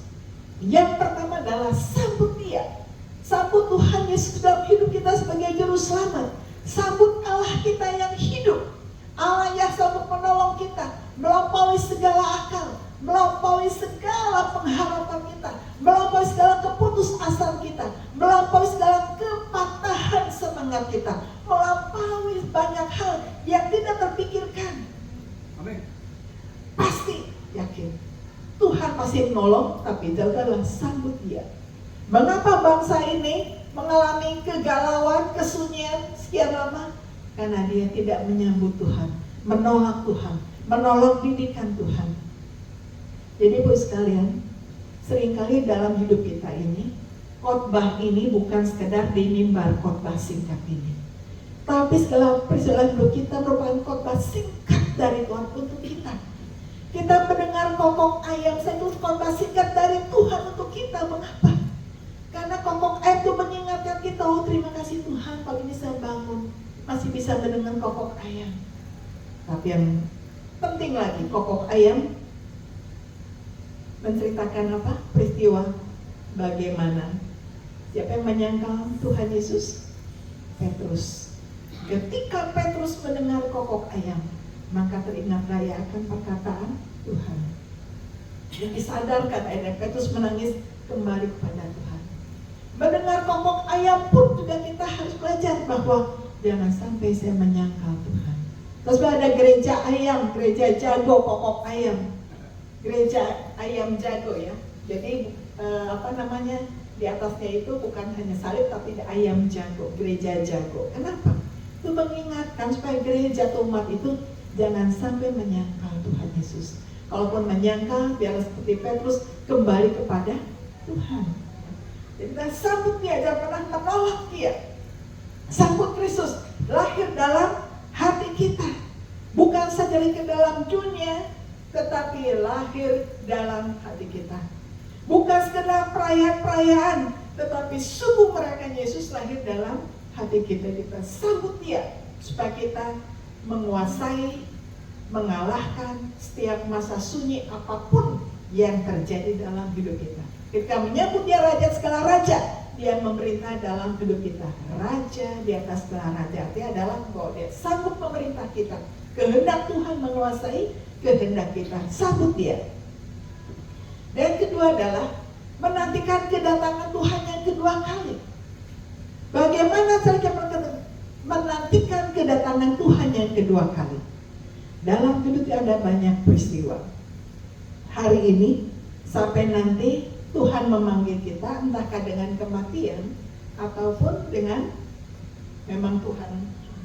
Speaker 1: Yang pertama adalah sambut Dia. Sambut Tuhan Yesus dalam hidup kita sebagai juru selamat. Sambut Allah kita yang hidup, Allah yang sanggup menolong kita melampaui segala akal, melampaui segala pengharapan kita, melampaui segala keputusasaan kita, melampaui segala kepatahan semangat kita, melampaui banyak hal yang tidak terpikirkan.
Speaker 5: Amin.
Speaker 1: Pasti yakin Tuhan pasti menolong, tapi janganlah sambut Dia. Mengapa bangsa ini mengalami kegalauan, kesunyian sekian lama? Karena dia tidak menyambut Tuhan, menolak Tuhan, menolak didikan Tuhan. Jadi Bu sekalian, seringkali dalam hidup kita ini, khotbah ini bukan sekedar di mimbar khotbah singkat ini, tapi segala peristiwa hidup kita merupakan khotbah singkat dari Tuhan untuk kita. Kita mendengar kokok ayam, saya itu khotbah singkat dari Tuhan untuk kita. Mengapa? Karena kokok ayam itu mengingatkan kita, oh terima kasih Tuhan, pagi ini saya bangun, masih bisa mendengar kokok ayam. Tapi yang penting lagi, kokok ayam menceritakan apa? Peristiwa bagaimana. Siapa yang menyangkal Tuhan Yesus? Petrus. Ketika Petrus mendengar kokok ayam, maka teringatlah ia akan perkataan Tuhan. Dan disadarkan akhirnya Petrus menangis kembali kepada Tuhan. Mendengar kokok ayam pun juga kita harus belajar bahwa jangan sampai saya menyangkal Tuhan. Terus ada gereja ayam, gereja jago kokok ayam, gereja ayam jago ya. Jadi di atasnya itu bukan hanya salib tapi ayam jago, gereja jago. Kenapa? Itu mengingatkan supaya gereja atau umat itu jangan sampai menyangkal Tuhan Yesus. Kalaupun menyangkal, biar seperti Petrus kembali kepada Tuhan. Jadi kita sambut Dia, jangan pernah menolak Dia. Sambut Kristus lahir dalam hati kita, bukan saja ke dalam dunia, tetapi lahir dalam hati kita. Bukan sekedar perayaan-perayaan, tetapi sungguh merayakan Yesus lahir dalam hati kita. Kita sambut Dia supaya kita menguasai mengalahkan setiap masa sunyi apapun yang terjadi dalam hidup kita. Ketika menyambut Dia Raja segala raja, Dia memerintah dalam hidup kita. Raja di atas segala raja, artinya adalah bahwa Dia sanggup memerintah kita. Kehendak Tuhan menguasai kehendak kita, sambut Dia. Dan kedua adalah menantikan kedatangan Tuhan yang kedua kali. Bagaimana cara kita menantikan kedatangan Tuhan yang kedua kali? Dalam hidup ada banyak peristiwa. Hari ini sampai nanti Tuhan memanggil kita, entahkah dengan kematian ataupun dengan memang Tuhan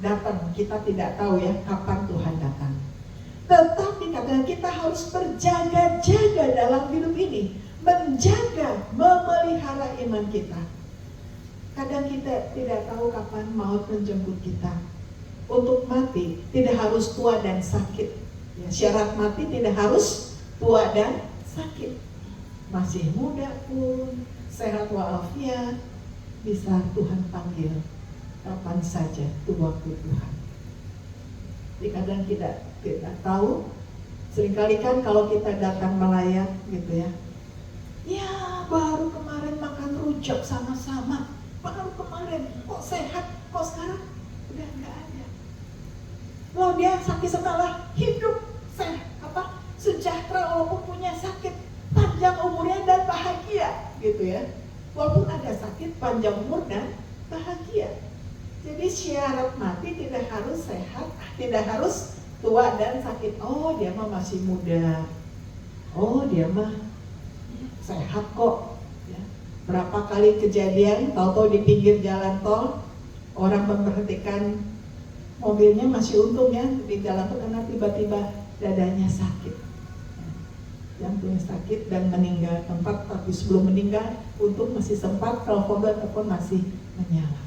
Speaker 1: datang. Kita tidak tahu ya kapan Tuhan datang. Tetapi katanya kita harus berjaga-jaga dalam hidup ini, menjaga, memelihara iman kita. Kadang kita tidak tahu kapan maut menjemput kita. Untuk mati tidak harus tua dan sakit. Ya, syarat mati tidak harus tua dan sakit. Masih muda pun, sehat walafiat, bisa Tuhan panggil kapan saja itu waktu Tuhan. Jadi kadang kita tidak tahu. Seringkali kan kalau kita datang melayat gitu ya, ya baru kemarin makan rujak sama-sama, baru kemarin kok sehat, kok sekarang udah nggak ada. Loh dia sakit setelah hidup sejahtera walaupun punya sakit, panjang umurnya dan bahagia gitu ya. Walaupun ada sakit, panjang umur dan bahagia. Jadi syarat mati tidak harus sehat, tidak harus tua dan sakit. Oh dia mah masih muda, oh dia mah sehat kok ya. Berapa kali kejadian tahu-tahu di pinggir jalan tol orang memperhatikan mobilnya masih untung ya di jalan tol, karena tiba-tiba dadanya sakit, jantungnya sakit dan meninggal tempat. Tapi sebelum meninggal untung masih sempat telepon ataupun masih menyala.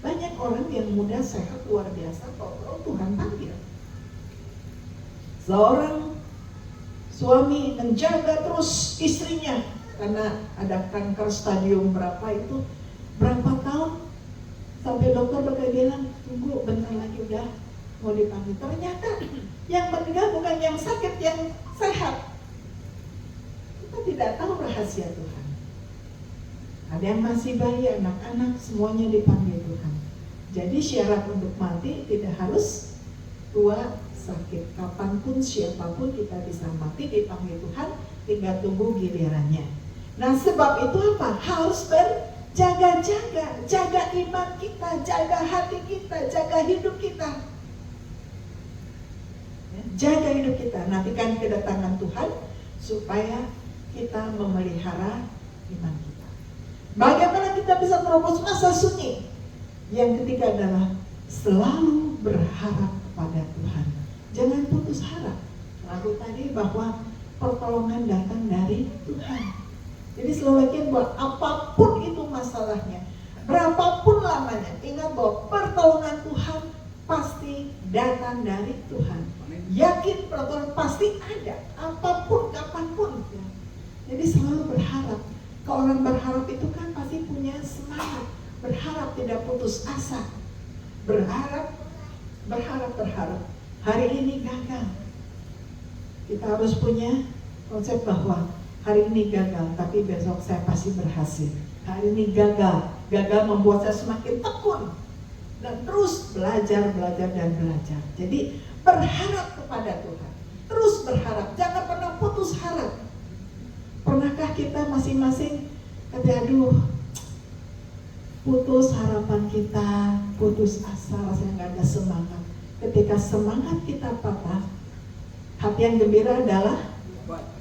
Speaker 1: Banyak orang yang muda sehat luar biasa kalau Tuhan panggil. Seorang suami menjaga terus istrinya karena ada kanker stadium berapa itu, berapa tahun, sampai dokter bilang tunggu bentar lagi udah mau dipanggil. Ternyata yang meninggal bukan yang sakit, yang sehat. Kita tidak tahu rahasia Tuhan. Ada yang masih bayi, anak-anak, semuanya dipanggil Tuhan. Jadi syarat untuk mati tidak harus tua, sakit. Kapanpun, siapapun kita bisa mati, dipanggil Tuhan, tinggal tunggu gilirannya. Nah sebab itu apa? Harus berjaga-jaga, jaga iman kita, jaga hati kita, jaga hidup kita. Jaga hidup kita, nantikan kedatangan Tuhan supaya kita memelihara iman kita. Bagaimana kita bisa merobos masa sunyi? Yang ketiga adalah selalu berharap kepada Tuhan. Jangan putus harap. Lalu tadi bahwa pertolongan datang dari Tuhan. Jadi selalu yakin bahwa apapun itu masalahnya, berapapun lamanya, ingat bahwa pertolongan Tuhan pasti datang dari Tuhan. Yakin pertolongan pasti ada, apapun, kapanpun. Jadi selalu berharap. Kalau orang berharap itu kan pasti punya semangat. Berharap, tidak putus asa. Berharap. Hari ini gagal. Kita harus punya konsep bahwa hari ini gagal, tapi besok saya pasti berhasil. Hari ini gagal membuat saya semakin tekun dan terus belajar. Jadi berharap kepada Tuhan, terus berharap, jangan pernah putus harap. Pernahkah kita masing-masing kata aduh, putus harapan kita, putus asa, rasanya nggak ada semangat. Ketika semangat kita patah, hati yang gembira adalah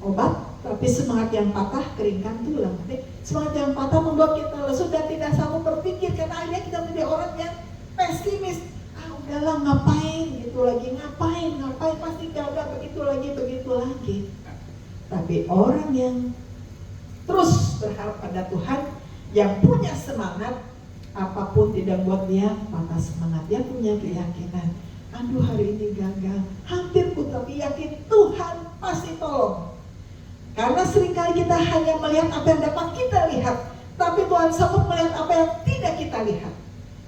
Speaker 1: obat, tapi semangat yang patah keringkan tulang. Semangat yang patah membuat kita sudah tidak sanggup berpikir, karena akhirnya kita menjadi orang yang pesimis. Udahlah ngapain pasti gagal, begitu lagi. Tapi orang yang terus berharap pada Tuhan, yang punya semangat, apapun tidak buat dia patah semangat. Dia punya keyakinan, aduh hari ini gagal, hampir pun, tapi yakin Tuhan pasti tolong. Karena seringkali kita hanya melihat apa yang dapat kita lihat, tapi Tuhan sanggup melihat apa yang tidak kita lihat.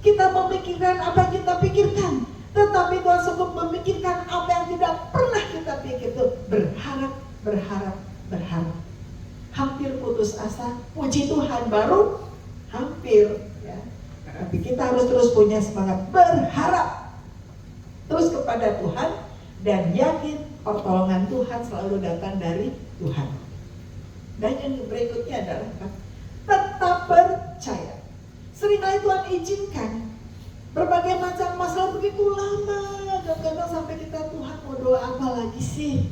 Speaker 1: Kita memikirkan apa yang kita pikirkan, Tetapi Tuhan sanggup memikirkan apa yang tidak pernah kita pikir itu. Berharap. Hampir putus asa, puji Tuhan baru hampir ya. Tapi kita harus terus punya semangat berharap terus kepada Tuhan dan yakin pertolongan Tuhan selalu datang dari Tuhan. Dan yang berikutnya adalah tetap percaya. Seringkali Tuhan izinkan berbagai macam masalah begitu lama, kadang-kadang sampai kita, Tuhan mau doa apa lagi sih?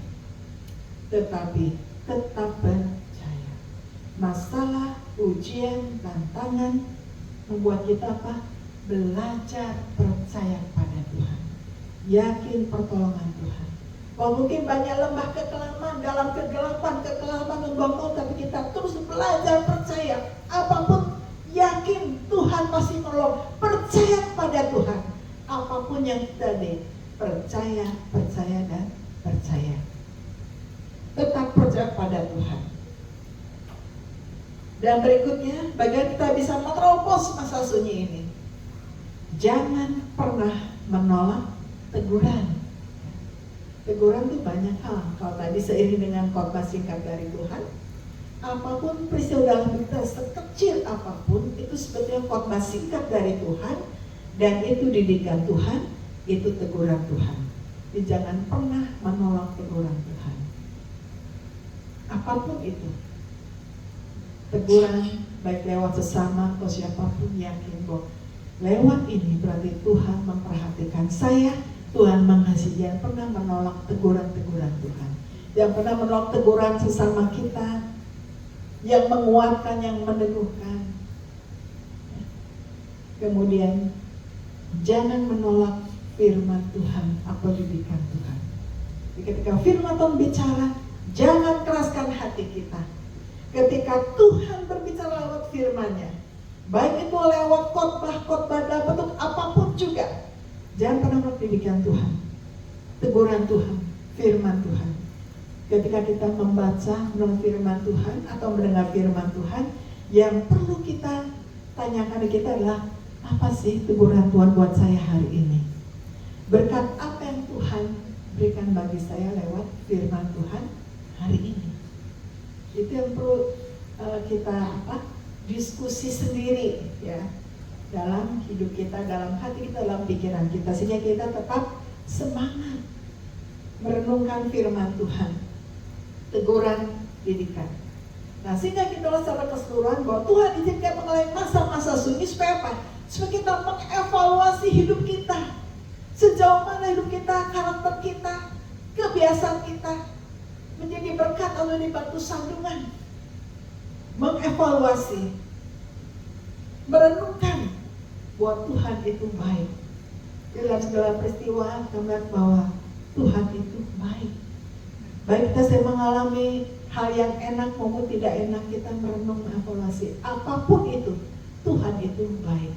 Speaker 1: Tetapi tetap percaya. Masalah, ujian, tantangan membuat kita apa? Belajar percaya pada Tuhan, yakin pertolongan Tuhan. Mungkin banyak lembah kekelaman, dalam kegelapan membangun, tapi kita terus belajar percaya. Apapun yakin Tuhan masih menolong. Percaya pada Tuhan. Apapun yang terjadi, percaya dan percaya. Tetap percaya pada Tuhan. Dan berikutnya, bagaimana kita bisa menerobos masa sunyi ini? Jangan pernah menolak teguran. Teguran itu banyak hal. Kalau tadi seiring dengan khotbah singkat dari Tuhan, apapun peristiwa dalam kita sekecil apapun, itu sebetulnya khotbah singkat dari Tuhan, dan itu didikan Tuhan, itu teguran Tuhan. Jadi jangan pernah menolak teguran Tuhan. Apapun itu, teguran baik lewat sesama atau siapapun, yakin bahwa lewat ini berarti Tuhan memperhatikan saya. Tuhan mengasihi, jangan pernah menolak teguran-teguran Tuhan. Jangan pernah menolak teguran sesama kita yang menguatkan, yang meneguhkan. Kemudian jangan menolak firman Tuhan atau didikan Tuhan. Jadi ketika firman Tuhan bicara, jangan keraskan hati kita. Ketika Tuhan berbicara lewat firman-Nya, baik itu lewat khotbah dalam bentuk apapun juga, jangan pernah menolak didikan Tuhan, teguran Tuhan, firman Tuhan. Ketika kita membaca menurut firman Tuhan atau mendengar firman Tuhan, yang perlu kita tanyakan kita adalah, apa sih teguran Tuhan buat saya hari ini? Berkat apa yang Tuhan berikan bagi saya lewat firman Tuhan hari ini? Itu yang perlu kita diskusi sendiri ya, dalam hidup kita, dalam hati kita, dalam pikiran kita, sehingga kita tetap semangat merenungkan firman Tuhan, teguran, didikan. Nah, sehingga kita secara keseluruhan bahwa Tuhan izinkan mengalami masa-masa sunyi supaya apa? Supaya kita mengevaluasi hidup kita, sejauh mana hidup kita, karakter kita, kebiasaan kita menjadi berkat atau di batu sandungan. Mengevaluasi, merenungkan bahwa Tuhan itu baik. Dalam segala peristiwa kita melihat bahwa Tuhan itu baik. Baik kita sedang mengalami hal yang enak maupun tidak enak, kita merenung, mengevaluasi. Apapun itu, Tuhan itu baik.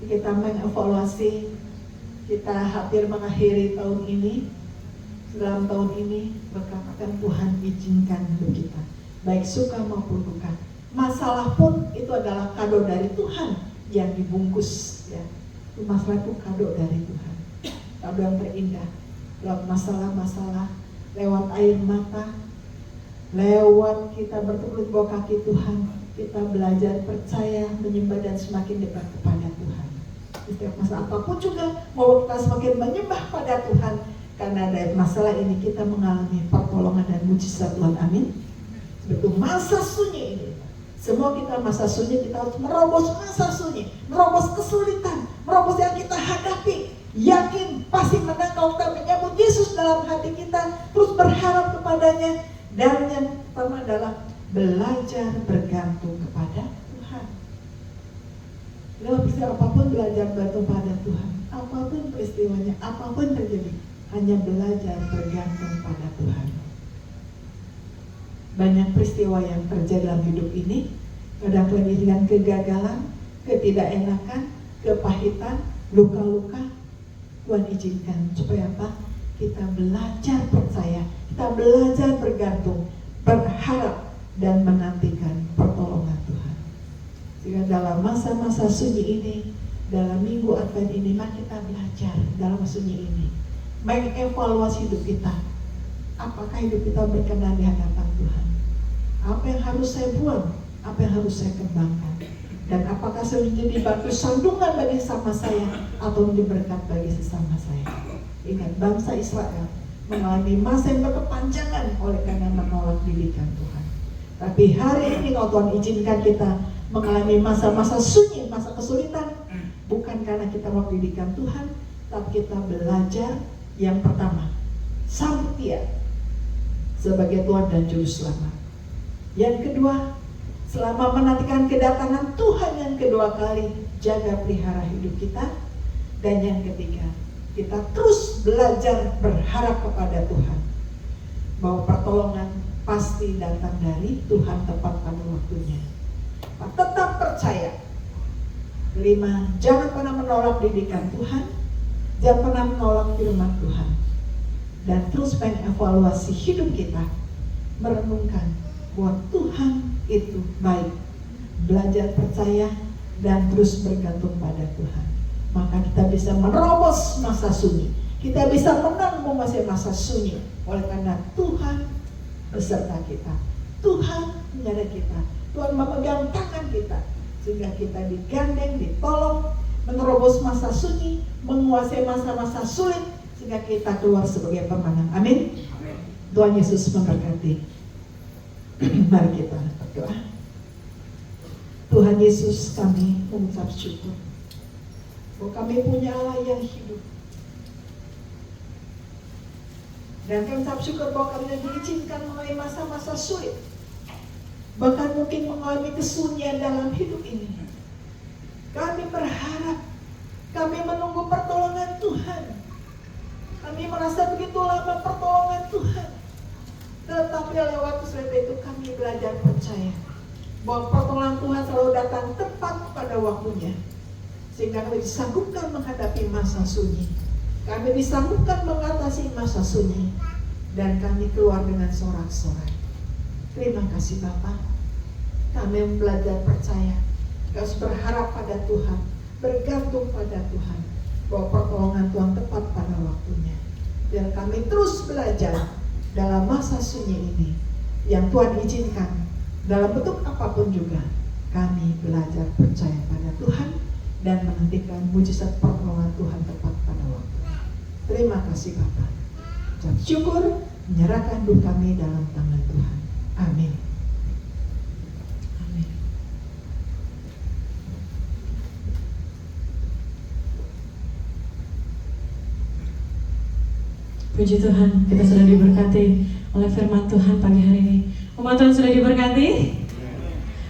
Speaker 1: Kita mengevaluasi, kita hampir mengakhiri tahun ini. Dalam tahun ini, berkatakan Tuhan izinkan hidup kita, baik suka maupun duka. Masalah pun itu adalah kado dari Tuhan yang dibungkus ya. Itu masalah itu kado dari Tuhan, kado yang terindah. Lewat masalah-masalah, lewat air mata, lewat kita bertekuk di bawah kaki Tuhan, kita belajar percaya, menyembah dan semakin dekat kepada Tuhan. Setiap masalah apapun juga, mau kita semakin menyembah pada Tuhan, karena dari masalah ini kita mengalami pertolongan dan mujizat Tuhan. Amin. Betul, masa sunyi ini, semua kita masa sunyi, kita harus merobos masa sunyi, merobos kesulitan, merobos yang kita hadapi. Yakin pasti menang kalau kita menyambut Yesus dalam hati kita, terus berharap kepadanya. Dan yang pertama adalah belajar bergantung kepada Tuhan. Lewat peristiwa apapun belajar bergantung pada Tuhan. Apapun peristiwanya, apapun terjadi, hanya belajar bergantung pada Tuhan. Banyak peristiwa yang terjadi dalam hidup ini, kadang-kadang dengan kegagalan, ketidakenakan, kepahitan, luka-luka. Tuhan izinkan supaya apa? Kita belajar percaya, kita belajar bergantung, berharap dan menantikan pertolongan Tuhan. Sehingga dalam masa-masa sunyi ini, dalam minggu Advent ini, mari kita belajar dalam sunyi ini, mengevaluasi hidup kita. Apakah hidup kita berkenan di hadapan Tuhan? Apa yang harus saya buang? Apa yang harus saya kembangkan? Dan apakah saya menjadi batu sandungan bagi sesama saya atau menjadi berkat bagi sesama saya? Ingat, bangsa Israel mengalami masa yang berkepanjangan oleh karena menolak didikan Tuhan. Tapi hari ini kalau Tuhan izinkan kita mengalami masa-masa sunyi, masa kesulitan, bukan karena kita mau didikan Tuhan, tapi kita belajar yang pertama, sambut Dia sebagai Tuhan dan Juru Selamat. Yang kedua, selama menantikan kedatangan Tuhan yang kedua kali, jaga pelihara hidup kita. Dan yang ketiga, kita terus belajar berharap kepada Tuhan bahwa pertolongan pasti datang dari Tuhan tepat pada waktunya. Tetap percaya. 5, jangan pernah menolak didikan Tuhan, jangan pernah menolak firman Tuhan, dan terus mengevaluasi hidup kita, merenungkan bahwa Tuhan itu baik, belajar percaya dan terus bergantung pada Tuhan. Maka kita bisa menerobos masa sunyi, kita bisa menang menguasai masa sunyi, oleh karena Tuhan beserta kita, Tuhan menyertai kita, Tuhan memegang tangan kita, sehingga kita digandeng, ditolong, menerobos masa sunyi, menguasai masa-masa sulit, sehingga kita keluar sebagai pemenang. Amin. Tuhan Yesus memberkati. Mari kita berdoa. Tuhan Yesus, kami mengucap syukur bahwa kami punya Allah yang hidup, dan kami mengucap syukur bahwa kami diizinkan mengalami masa-masa sulit, bahkan mungkin mengalami kesunyian dalam hidup ini. Kami berharap, kami menunggu pertolongan Tuhan. Kami merasa begitu lama pertolongan Tuhan, tetapi lewat sulit itu kami belajar percaya bahwa pertolongan Tuhan selalu datang tepat pada waktunya, sehingga kami disanggupkan menghadapi masa sunyi, kami disanggupkan mengatasi masa sunyi, dan kami keluar dengan sorak-sorai. Terima kasih Bapa. Kami belajar percaya, kami berharap pada Tuhan, bergantung pada Tuhan, bahwa pertolongan Tuhan tepat pada waktunya. Dan kami terus belajar dalam masa sunyi ini yang Tuhan izinkan, dalam bentuk apapun juga, kami belajar percaya pada Tuhan dan menantikan mujizat pertolongan Tuhan tepat pada waktunya. Terima kasih Bapa. Ucap syukur, menyerahkan hidup kami dalam tangan Tuhan. Amin.
Speaker 2: Amin. Puji Tuhan, kita sudah diberkati oleh firman Tuhan pagi hari ini. Umat Tuhan sudah diberkati?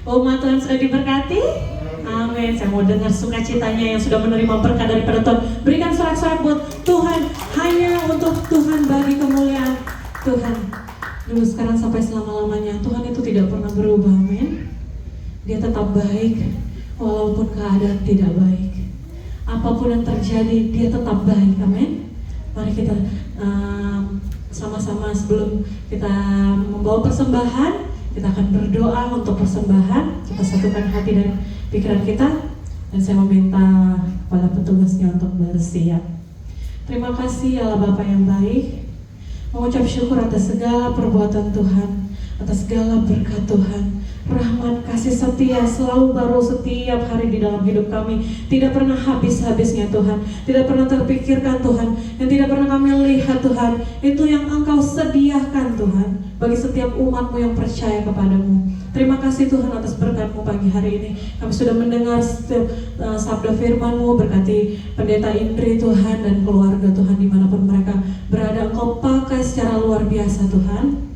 Speaker 2: Umat Tuhan sudah diberkati? Amin. Saya mau dengar sukacitanya yang sudah menerima berkat daripada Tuhan. Berikan sorak-sorak buat Tuhan, hanya untuk Tuhan, bagi kemuliaan Tuhan. Dulu, sekarang, sampai selama-lamanya Tuhan itu tidak pernah berubah. Amin. Dia tetap baik walaupun keadaan tidak baik. Apapun yang terjadi, dia tetap baik. Amin. Mari kita sama-sama sebelum kita membawa persembahan, kita akan berdoa untuk persembahan. Kita satukan hati dan pikiran kita, dan saya meminta kepada petugasnya untuk bersiap. Terima kasih Allah Bapa yang baik, mengucap syukur atas segala perbuatan Tuhan, atas segala berkat Tuhan. Rahmat kasih setia selalu baru setiap hari di dalam hidup kami. Tidak pernah habis-habisnya Tuhan. Tidak pernah terpikirkan Tuhan. Yang tidak pernah kami lihat Tuhan, itu yang Engkau sediakan Tuhan bagi setiap umat-Mu yang percaya kepadamu. Terima kasih Tuhan atas berkat-Mu pagi hari ini. Kami sudah mendengar sabda firman-Mu. Berkati Pendeta Indri Tuhan dan keluarga Tuhan dimanapun mereka berada. Engkau pakai secara luar biasa Tuhan,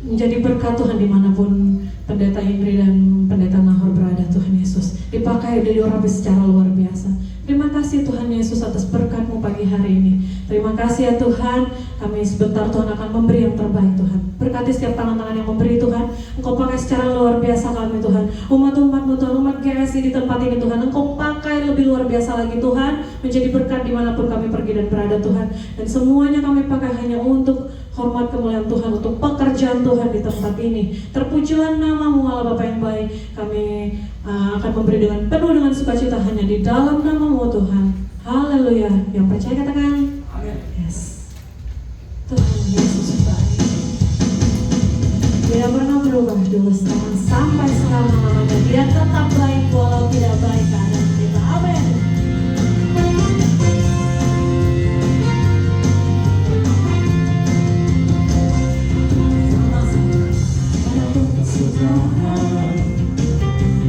Speaker 2: menjadi berkat Tuhan dimanapun Pendeta Indri dan Pendeta Nahor berada. Tuhan Yesus dipakai dari orang secara luar biasa. Terima kasih Tuhan Yesus atas berkat-Mu pagi hari ini. Terima kasih ya Tuhan. Kami sebentar Tuhan akan memberi yang terbaik Tuhan. Berkati setiap tangan-tangan yang memberi Tuhan. Engkau pakai secara luar biasa kami Tuhan. Umat-umat-Mu Tuhan, umat GSI di tempat ini Tuhan, Engkau pakai lebih luar biasa lagi Tuhan, menjadi berkat dimanapun kami pergi dan berada Tuhan. Dan semuanya kami pakai hanya untuk hormat kemuliaan Tuhan untuk pekerjaan Tuhan di tempat ini. Terpujilah nama-Mu Allah Bapa yang baik. Kami akan memberi dengan penuh dengan sukacita hanya di dalam nama-Mu Tuhan. Haleluya. Yang percaya katakan yes. Tuhan Yesus baik. Tidak pernah berubah dulu sekarang sampai selama-lamanya. Dia tetap baik walau tidak baik keadaan kita. Amin.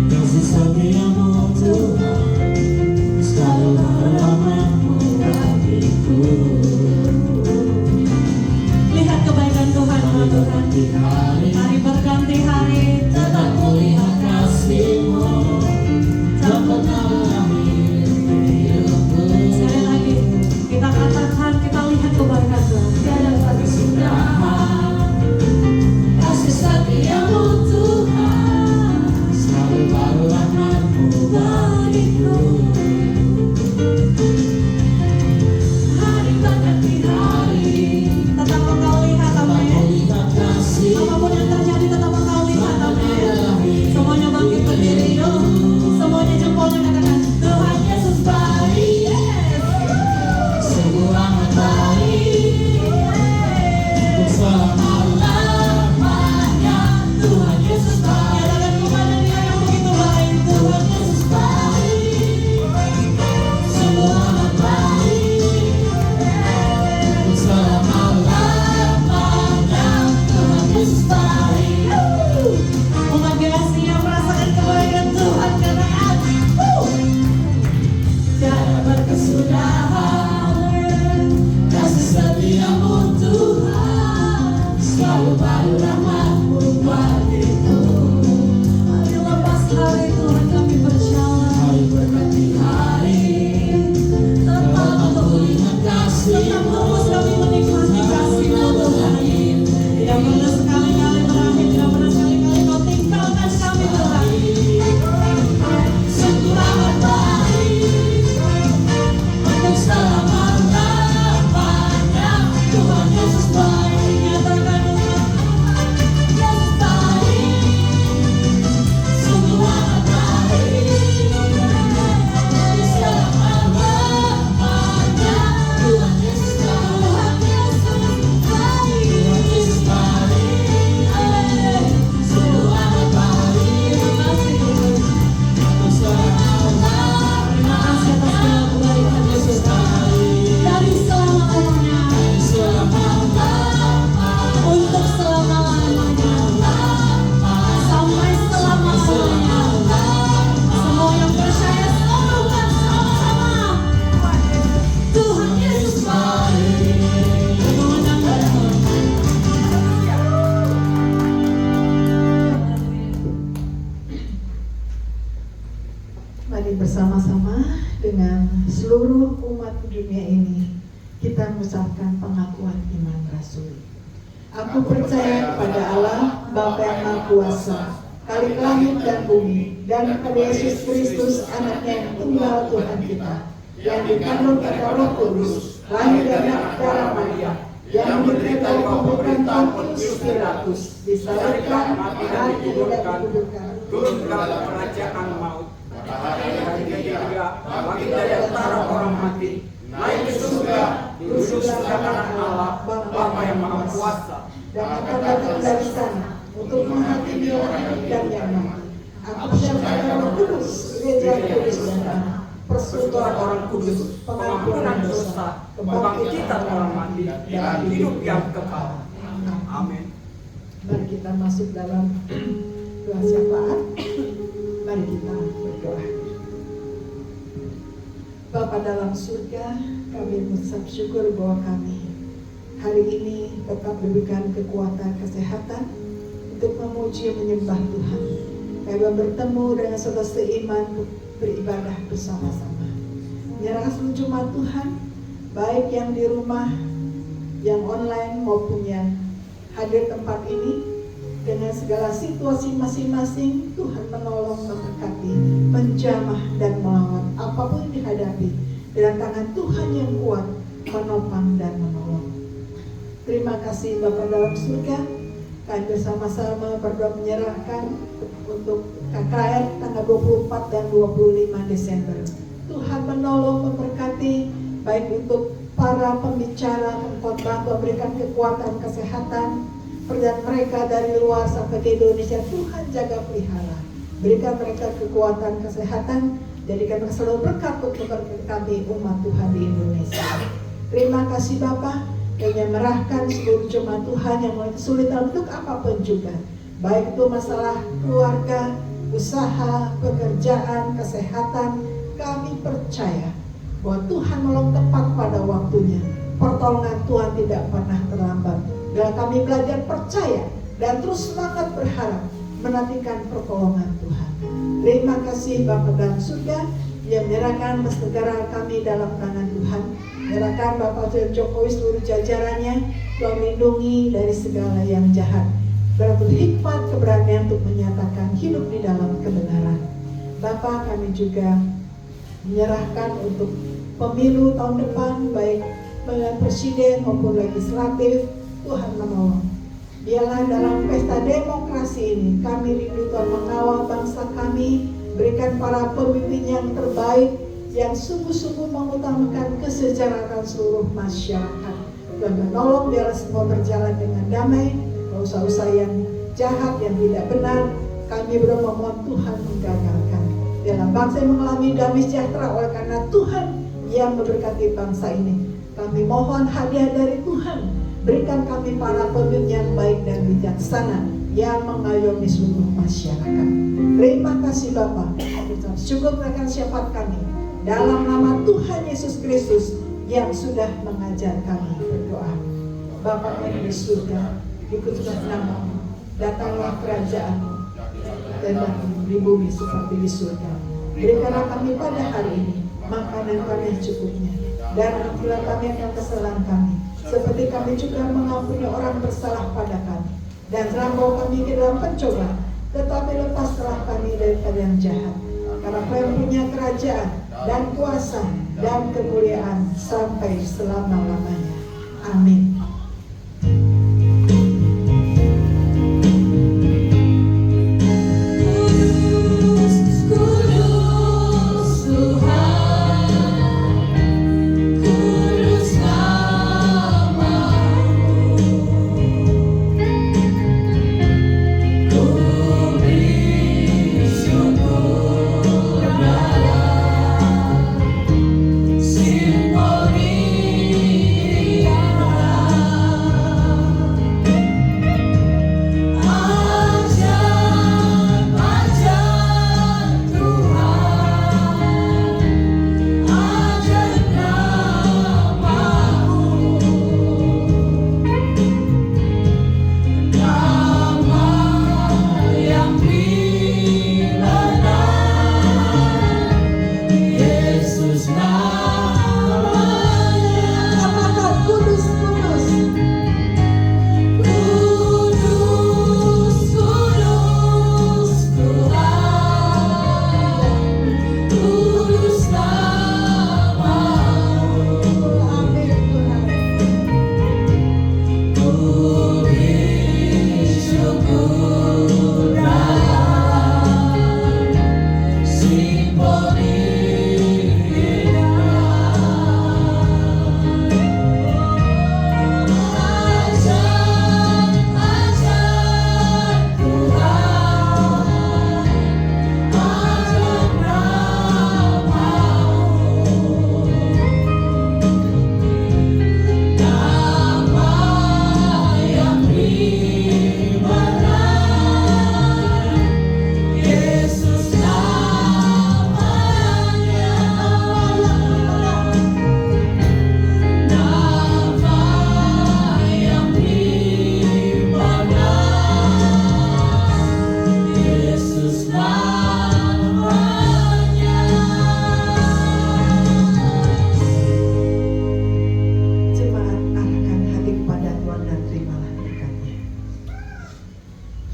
Speaker 4: Kasih setiamu Tuhan selalu rahmat-Mu bagiku.
Speaker 2: Lihat kebaikan Tuhan, Tuhan. Hari berganti hari
Speaker 4: Tetap kulihat kasih-Mu, tak pernah berakhir hidupku.
Speaker 2: sekali lagi kita katakan, kita lihat kebaikan Tuhan.
Speaker 4: Tiada kesudahan kasih setiamu Tuhan selalu baru rahmat-Mu bagiku. Hari berganti hari
Speaker 2: Tetap engkau lihat, amin.
Speaker 4: kulihat kasih.
Speaker 2: Apapun yang terjadi tetap engkau lihat, amin. Semuanya bangkit berdiri yuk. Semuanya jempolnya katakan Tuhan Yesus baik.
Speaker 4: Sungguh amat baik untuk selama-lamanya. Tuhan Yesus baik.
Speaker 2: Nyatakan kepada Dia yang begitu baik.
Speaker 4: Tuhan Yesus baik. Sungguh amat baik untuk selama-lamanya. Tuhan Yesus baik.
Speaker 2: Umat GSI yang merasakan kebaikan Tuhan katakan
Speaker 4: Tiada berkesudahan kasih setiamu Tuhan selalu baru rahmat-Mu bagiku.
Speaker 2: Hari lepas hari Tuhan kami berjalan.
Speaker 4: Hari berganti hari tetap kulihat
Speaker 2: Tetap
Speaker 4: kasih-Mu.
Speaker 2: terus kami menikmati kasih-Mu Tuhan. Tidak pernah sekali-kali berakhir, tidak pernah sekali-kali Kau tinggalkan kami Tuhan.
Speaker 4: Sungguh amat baik untuk selama-lamanya. Tuhan Yesus baik.
Speaker 2: Nyatakan
Speaker 4: Yesus baik. Sungguh amat baik untuk selama-lamanya. Tuhan Yesus baik. Tuhan Yesus baik. Sungguh amat baik untuk selama-lamanya.
Speaker 2: kebaikan Yesus dari selama-lamanya untuk selama-lamanya sampai selama-lamanya. Semua yang percaya serukan sama-sama Tuhan Yesus baik. Mengundang Tuhan.
Speaker 1: Mari bersama-sama dengan seluruh umat dunia ini kita mengucapkan pengakuan iman rasuli. Aku percaya kepada Allah Bapa yang Maha Kuasa, Khalik langit dan bumi, dan kepada Yesus Kristus Anaknya yang tunggal Tuhan kita, yang dikandung oleh Roh Kudus, lahir dari darah Maria, yang menderita di bawah pemerintahan Pontius Pilatus, disalibkan, mati dan dikuburkan,
Speaker 5: turun ke dalam kerajaan maut. Hari ketiga bangkit dari antara orang mati, naik ke surga, duduk di sebelah kanan Allah Bapa yang Maha Kuasa.
Speaker 1: dan akan datang dari sana untuk menghakimi orang hidup dan yang mati. Aku percaya Roh Kudus, Gereja Kudus dan damai,
Speaker 5: Persekutuan orang kudus, pengampunan dosa, kebangkitan orang mati, dan hidup yang kekal. Amin.
Speaker 1: Mari kita masuk dalam doa syafaat. Mari kita berdoa. Bapa dalam surga, kami mengucap syukur bahwa kami hari ini tetap diberikan kekuatan kesehatan untuk memuji menyembah Tuhan. Kami bertemu dengan saudara seiman beribadah bersama-sama. Biarlah seluruh jemaat Tuhan, baik yang di rumah, yang online maupun yang hadir tempat ini, dengan segala situasi masing-masing, Tuhan menolong, memberkati, menjamah dan melawan apapun yang dihadapi. Dengan tangan Tuhan yang kuat menopang dan menolong. Terima kasih Bapa dalam surga. Kami bersama-sama berdoa menyerahkan untuk KKR tanggal 24 dan 25 Desember. Tuhan menolong, memberkati, baik untuk para pembicara, pengkhotbah, memberikan kekuatan, kesehatan, perjalanan mereka dari luar sampai ke Indonesia. Tuhan jaga pelihara, berikan mereka kekuatan, kesehatan, jadikan mereka selalu berkat untuk kami umat Tuhan di Indonesia. Terima kasih Bapak. Kami menyerahkan seluruh jemaat Tuhan yang mulai kesulitan untuk apapun juga, baik itu masalah keluarga, usaha, pekerjaan, kesehatan. Kami percaya bahwa Tuhan menolong tepat pada waktunya. Pertolongan Tuhan tidak pernah terlambat. Bila kami belajar percaya dan terus semangat berharap menantikan pertolongan Tuhan. Terima kasih Bapa dalam surga yang menyerahkan negara kami dalam tangan Tuhan. Menyerahkan Bapak Jokowi seluruh jajarannya, Tuhan melindungi dari segala yang jahat. Beratur hikmat keberanian untuk menyatakan hidup di dalam kebenaran. Bapak, kami juga menyerahkan untuk pemilu tahun depan, baik pemilihan presiden maupun legislatif. Tuhan menolong. Biarlah dalam pesta demokrasi ini kami rindu Tuhan mengawal bangsa kami, berikan para pemimpin yang terbaik yang sungguh-sungguh mengutamakan kesejahteraan seluruh masyarakat. Tuhan menolong biarlah semua berjalan dengan damai, usaha-usaha yang jahat, yang tidak benar, kami memohon Tuhan menggagalkan. Dalam bangsa yang mengalami damai sejahtera oleh karena Tuhan yang memberkati bangsa ini. Kami mohon hadiah dari Tuhan, berikan kami para pemimpin yang baik dan bijaksana yang mengayomi seluruh masyarakat. Terima kasih Bapak. Syukur akan syafaat kami. Dalam nama Tuhan Yesus Kristus yang sudah mengajar kami berdoa. Bapa kami di surga, dikuduskan namamu, datanglah kerajaan-Mu, dan di bumi seperti di surga. Berikanlah kami pada hari ini makanan kami yang cukupnya, dan ampunilah kami akan kesalahan kami, seperti kami juga mengampuni orang bersalah pada kami. Dan jangan bawa kami ke dalam pencobaan, tetapi lepaskanlah kami daripada yang jahat. Karena Kau yang punya kerajaan dan kuasa dan kemuliaan sampai selama-lamanya. Amin.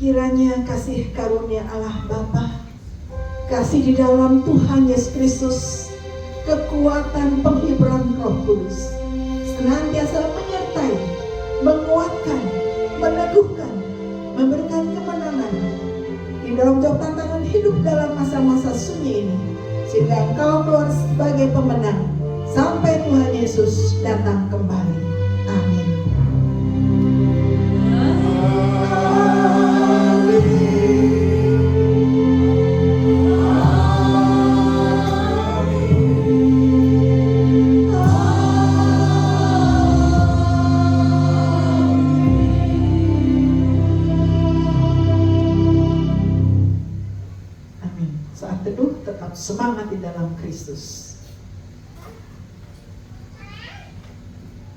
Speaker 1: Kiranya kasih karunia Allah Bapa, kasih di dalam Tuhan Yesus Kristus, kekuatan penghiburan Roh Kudus senantiasa menyertai menguatkan, meneguhkan, memberikan kemenangan di dalam jawab tantangan hidup dalam masa-masa sunyi ini, sehingga engkau keluar sebagai pemenang sampai Tuhan Yesus datang kembali. Amin. Amin. Saat teduh tetap semangat di dalam Kristus.